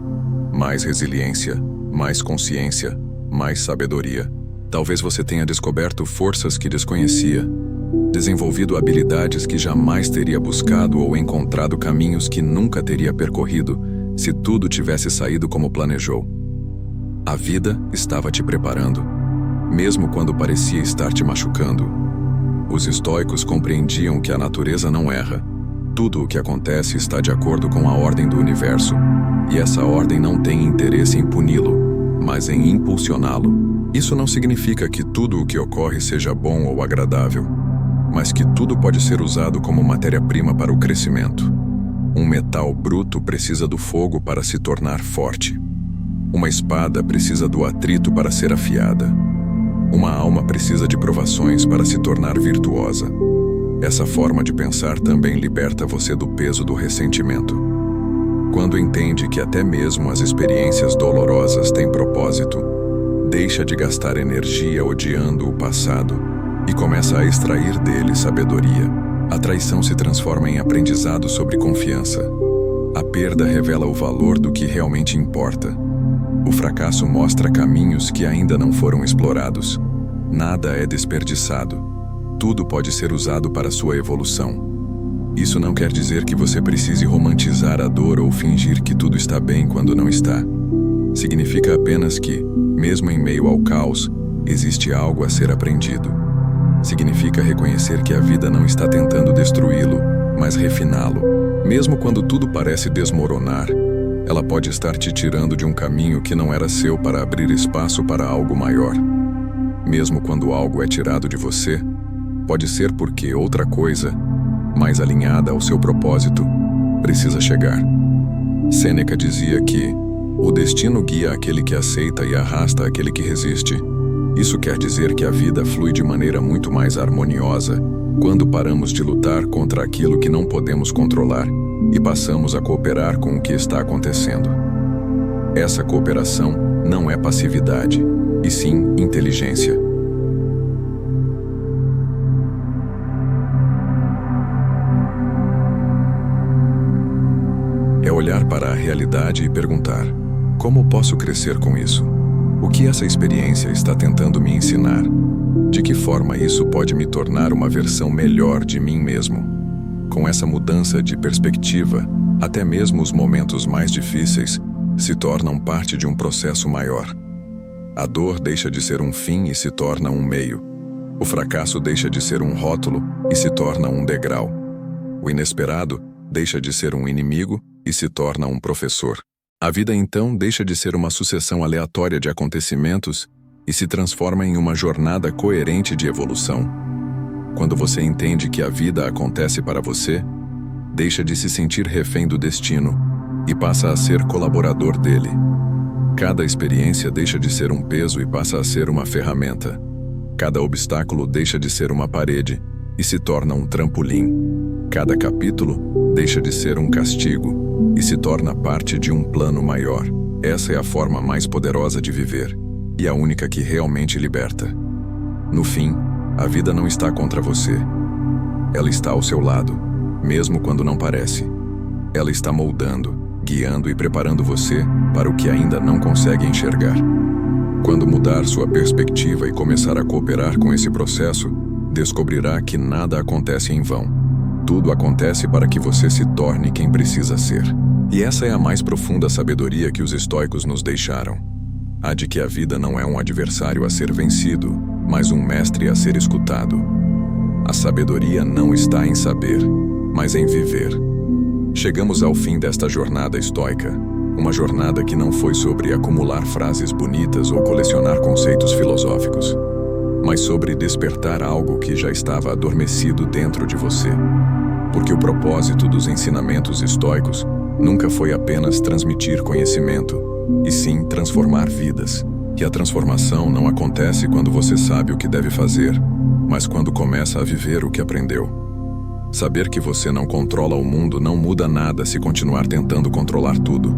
mais resiliência, mais consciência, mais sabedoria. Talvez você tenha descoberto forças que desconhecia, desenvolvido habilidades que jamais teria buscado ou encontrado caminhos que nunca teria percorrido se tudo tivesse saído como planejou. A vida estava te preparando, mesmo quando parecia estar te machucando. Os estoicos compreendiam que a natureza não erra. Tudo o que acontece está de acordo com a ordem do universo, e essa ordem não tem interesse em puni-lo, mas em impulsioná-lo. Isso não significa que tudo o que ocorre seja bom ou agradável, mas que tudo pode ser usado como matéria-prima para o crescimento. Um metal bruto precisa do fogo para se tornar forte. Uma espada precisa do atrito para ser afiada. Uma alma precisa de provações para se tornar virtuosa. Essa forma de pensar também liberta você do peso do ressentimento. Quando entende que até mesmo as experiências dolorosas têm propósito, deixa de gastar energia odiando o passado e começa a extrair dele sabedoria. A traição se transforma em aprendizado sobre confiança. A perda revela o valor do que realmente importa. O fracasso mostra caminhos que ainda não foram explorados. Nada é desperdiçado. Tudo pode ser usado para sua evolução. Isso não quer dizer que você precise romantizar a dor ou fingir que tudo está bem quando não está. Significa apenas que, mesmo em meio ao caos, existe algo a ser aprendido. Significa reconhecer que a vida não está tentando destruí-lo, mas refiná-lo. Mesmo quando tudo parece desmoronar, ela pode estar te tirando de um caminho que não era seu para abrir espaço para algo maior. Mesmo quando algo é tirado de você, pode ser porque outra coisa, mais alinhada ao seu propósito, precisa chegar. Sêneca dizia que o destino guia aquele que aceita e arrasta aquele que resiste. Isso quer dizer que a vida flui de maneira muito mais harmoniosa quando paramos de lutar contra aquilo que não podemos controlar e passamos a cooperar com o que está acontecendo. Essa cooperação não é passividade, e sim inteligência. É olhar para a realidade e perguntar: como posso crescer com isso? O que essa experiência está tentando me ensinar? De que forma isso pode me tornar uma versão melhor de mim mesmo? Com essa mudança de perspectiva, até mesmo os momentos mais difíceis se tornam parte de um processo maior. A dor deixa de ser um fim e se torna um meio. O fracasso deixa de ser um rótulo e se torna um degrau. O inesperado deixa de ser um inimigo e se torna um professor. A vida então deixa de ser uma sucessão aleatória de acontecimentos e se transforma em uma jornada coerente de evolução. Quando você entende que a vida acontece para você, deixa de se sentir refém do destino e passa a ser colaborador dele. Cada experiência deixa de ser um peso e passa a ser uma ferramenta. Cada obstáculo deixa de ser uma parede e se torna um trampolim. Cada capítulo deixa de ser um castigo e se torna parte de um plano maior. Essa é a forma mais poderosa de viver e a única que realmente liberta. No fim, a vida não está contra você. Ela está ao seu lado, mesmo quando não parece. Ela está moldando, guiando e preparando você para o que ainda não consegue enxergar. Quando mudar sua perspectiva e começar a cooperar com esse processo, descobrirá que nada acontece em vão. Tudo acontece para que você se torne quem precisa ser. E essa é a mais profunda sabedoria que os estoicos nos deixaram. A de que a vida não é um adversário a ser vencido, mas um mestre a ser escutado. A sabedoria não está em saber, mas em viver. Chegamos ao fim desta jornada estoica, uma jornada que não foi sobre acumular frases bonitas ou colecionar conceitos filosóficos, mas sobre despertar algo que já estava adormecido dentro de você. Porque o propósito dos ensinamentos estoicos nunca foi apenas transmitir conhecimento, e sim transformar vidas. E a transformação não acontece quando você sabe o que deve fazer, mas quando começa a viver o que aprendeu. Saber que você não controla o mundo não muda nada se continuar tentando controlar tudo.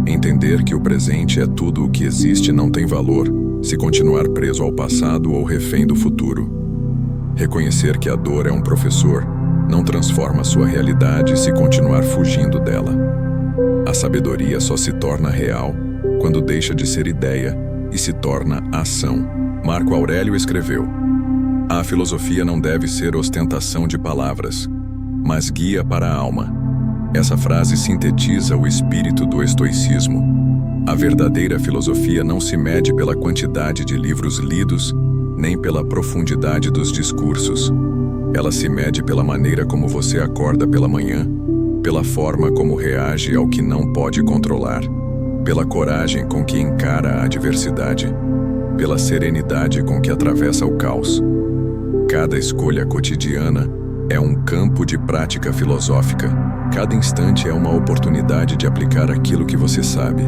Entender que o presente é tudo o que existe não tem valor se continuar preso ao passado ou refém do futuro. Reconhecer que a dor é um professor não transforma sua realidade se continuar fugindo dela. A sabedoria só se torna real quando deixa de ser ideia e se torna ação. Marco Aurélio escreveu: A filosofia não deve ser ostentação de palavras, mas guia para a alma. Essa frase sintetiza o espírito do estoicismo. A verdadeira filosofia não se mede pela quantidade de livros lidos, nem pela profundidade dos discursos. Ela se mede pela maneira como você acorda pela manhã, pela forma como reage ao que não pode controlar, pela coragem com que encara a adversidade, pela serenidade com que atravessa o caos. Cada escolha cotidiana é um campo de prática filosófica. Cada instante é uma oportunidade de aplicar aquilo que você sabe.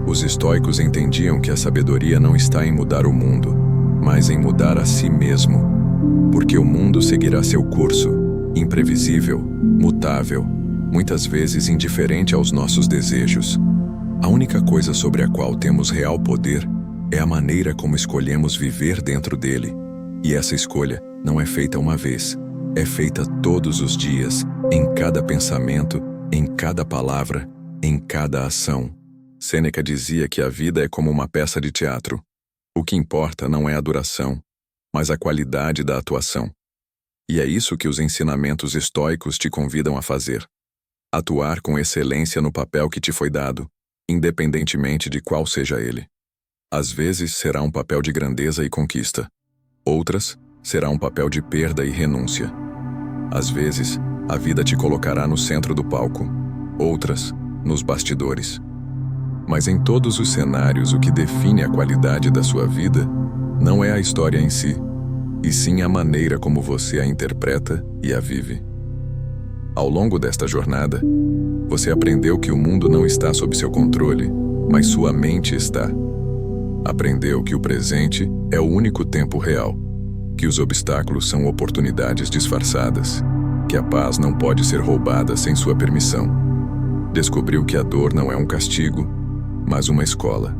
Os estoicos entendiam que a sabedoria não está em mudar o mundo, mas em mudar a si mesmo, porque o mundo seguirá seu curso, imprevisível, mutável, muitas vezes indiferente aos nossos desejos. A única coisa sobre a qual temos real poder é a maneira como escolhemos viver dentro dele. E essa escolha não é feita uma vez, é feita todos os dias, em cada pensamento, em cada palavra, em cada ação. Sêneca dizia que a vida é como uma peça de teatro. O que importa não é a duração, mas a qualidade da atuação. E é isso que os ensinamentos estoicos te convidam a fazer. Atuar com excelência no papel que te foi dado, independentemente de qual seja ele. Às vezes será um papel de grandeza e conquista. Outras, será um papel de perda e renúncia. Às vezes, a vida te colocará no centro do palco. Outras, nos bastidores. Mas em todos os cenários, o que define a qualidade da sua vida não é a história em si, e sim a maneira como você a interpreta e a vive. Ao longo desta jornada, você aprendeu que o mundo não está sob seu controle, mas sua mente está. Aprendeu que o presente é o único tempo real, que os obstáculos são oportunidades disfarçadas, que a paz não pode ser roubada sem sua permissão. Descobriu que a dor não é um castigo, mas uma escola.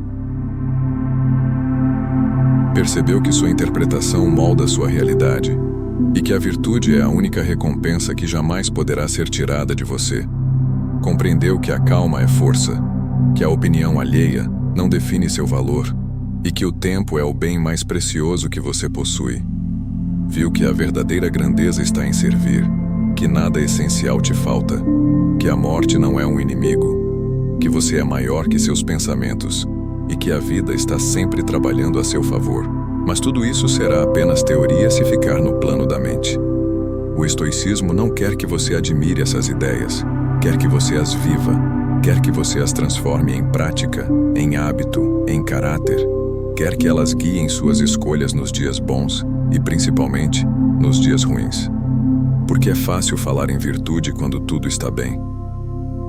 Percebeu que sua interpretação molda sua realidade e que a virtude é a única recompensa que jamais poderá ser tirada de você. Compreendeu que a calma é força, que a opinião alheia não define seu valor e que o tempo é o bem mais precioso que você possui. Viu que a verdadeira grandeza está em servir, que nada essencial te falta, que a morte não é um inimigo, que você é maior que seus pensamentos e que a vida está sempre trabalhando a seu favor. Mas tudo isso será apenas teoria se ficar no plano da mente. O estoicismo não quer que você admire essas ideias, quer que você as viva, quer que você as transforme em prática, em hábito, em caráter, quer que elas guiem suas escolhas nos dias bons e, principalmente, nos dias ruins. Porque é fácil falar em virtude quando tudo está bem.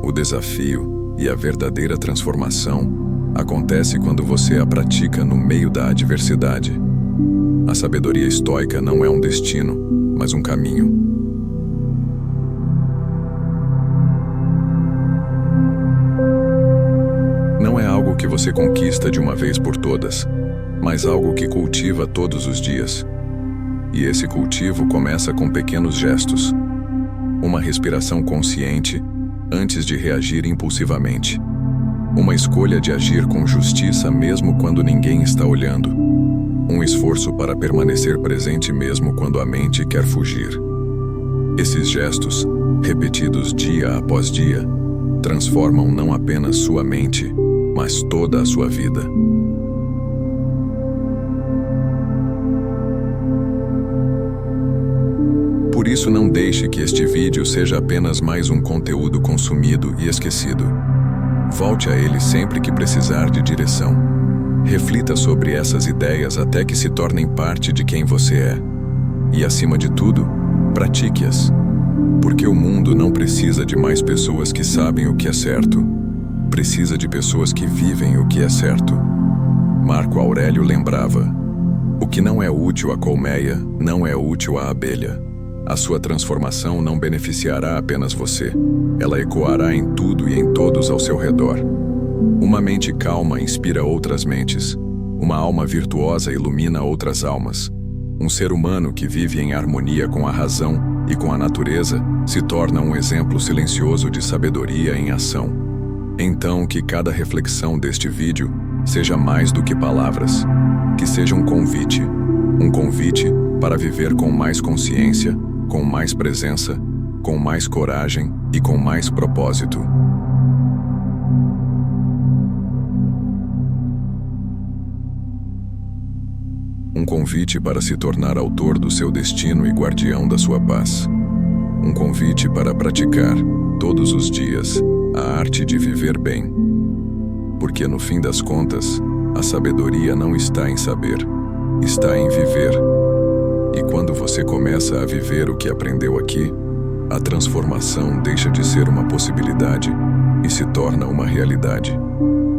O desafio e a verdadeira transformação acontece quando você a pratica no meio da adversidade. A sabedoria estoica não é um destino, mas um caminho. Não é algo que você conquista de uma vez por todas, mas algo que cultiva todos os dias. E esse cultivo começa com pequenos gestos. Uma respiração consciente antes de reagir impulsivamente. Uma escolha de agir com justiça mesmo quando ninguém está olhando. Um esforço para permanecer presente mesmo quando a mente quer fugir. Esses gestos, repetidos dia após dia, transformam não apenas sua mente, mas toda a sua vida. Por isso, não deixe que este vídeo seja apenas mais um conteúdo consumido e esquecido. Volte a ele sempre que precisar de direção. Reflita sobre essas ideias até que se tornem parte de quem você é. E, acima de tudo, pratique-as. Porque o mundo não precisa de mais pessoas que sabem o que é certo. Precisa de pessoas que vivem o que é certo. Marco Aurélio lembrava: o que não é útil à colmeia, não é útil à abelha. A sua transformação não beneficiará apenas você. Ela ecoará em tudo e em todos ao seu redor. Uma mente calma inspira outras mentes. Uma alma virtuosa ilumina outras almas. Um ser humano que vive em harmonia com a razão e com a natureza se torna um exemplo silencioso de sabedoria em ação. Então, que cada reflexão deste vídeo seja mais do que palavras. Que seja um convite para viver com mais consciência, com mais presença, com mais coragem e com mais propósito. Um convite para se tornar autor do seu destino e guardião da sua paz. Um convite para praticar, todos os dias, a arte de viver bem. Porque no fim das contas, a sabedoria não está em saber, está em viver. E quando você começa a viver o que aprendeu aqui, a transformação deixa de ser uma possibilidade e se torna uma realidade.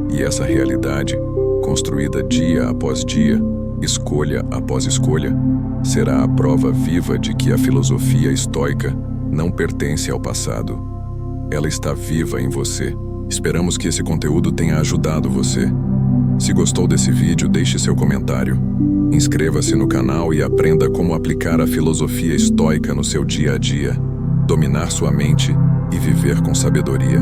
E essa realidade, construída dia após dia, escolha após escolha, será a prova viva de que a filosofia estoica não pertence ao passado. Ela está viva em você. Esperamos que esse conteúdo tenha ajudado você. Se gostou desse vídeo, deixe seu comentário. Inscreva-se no canal e aprenda como aplicar a filosofia estoica no seu dia a dia, dominar sua mente e viver com sabedoria.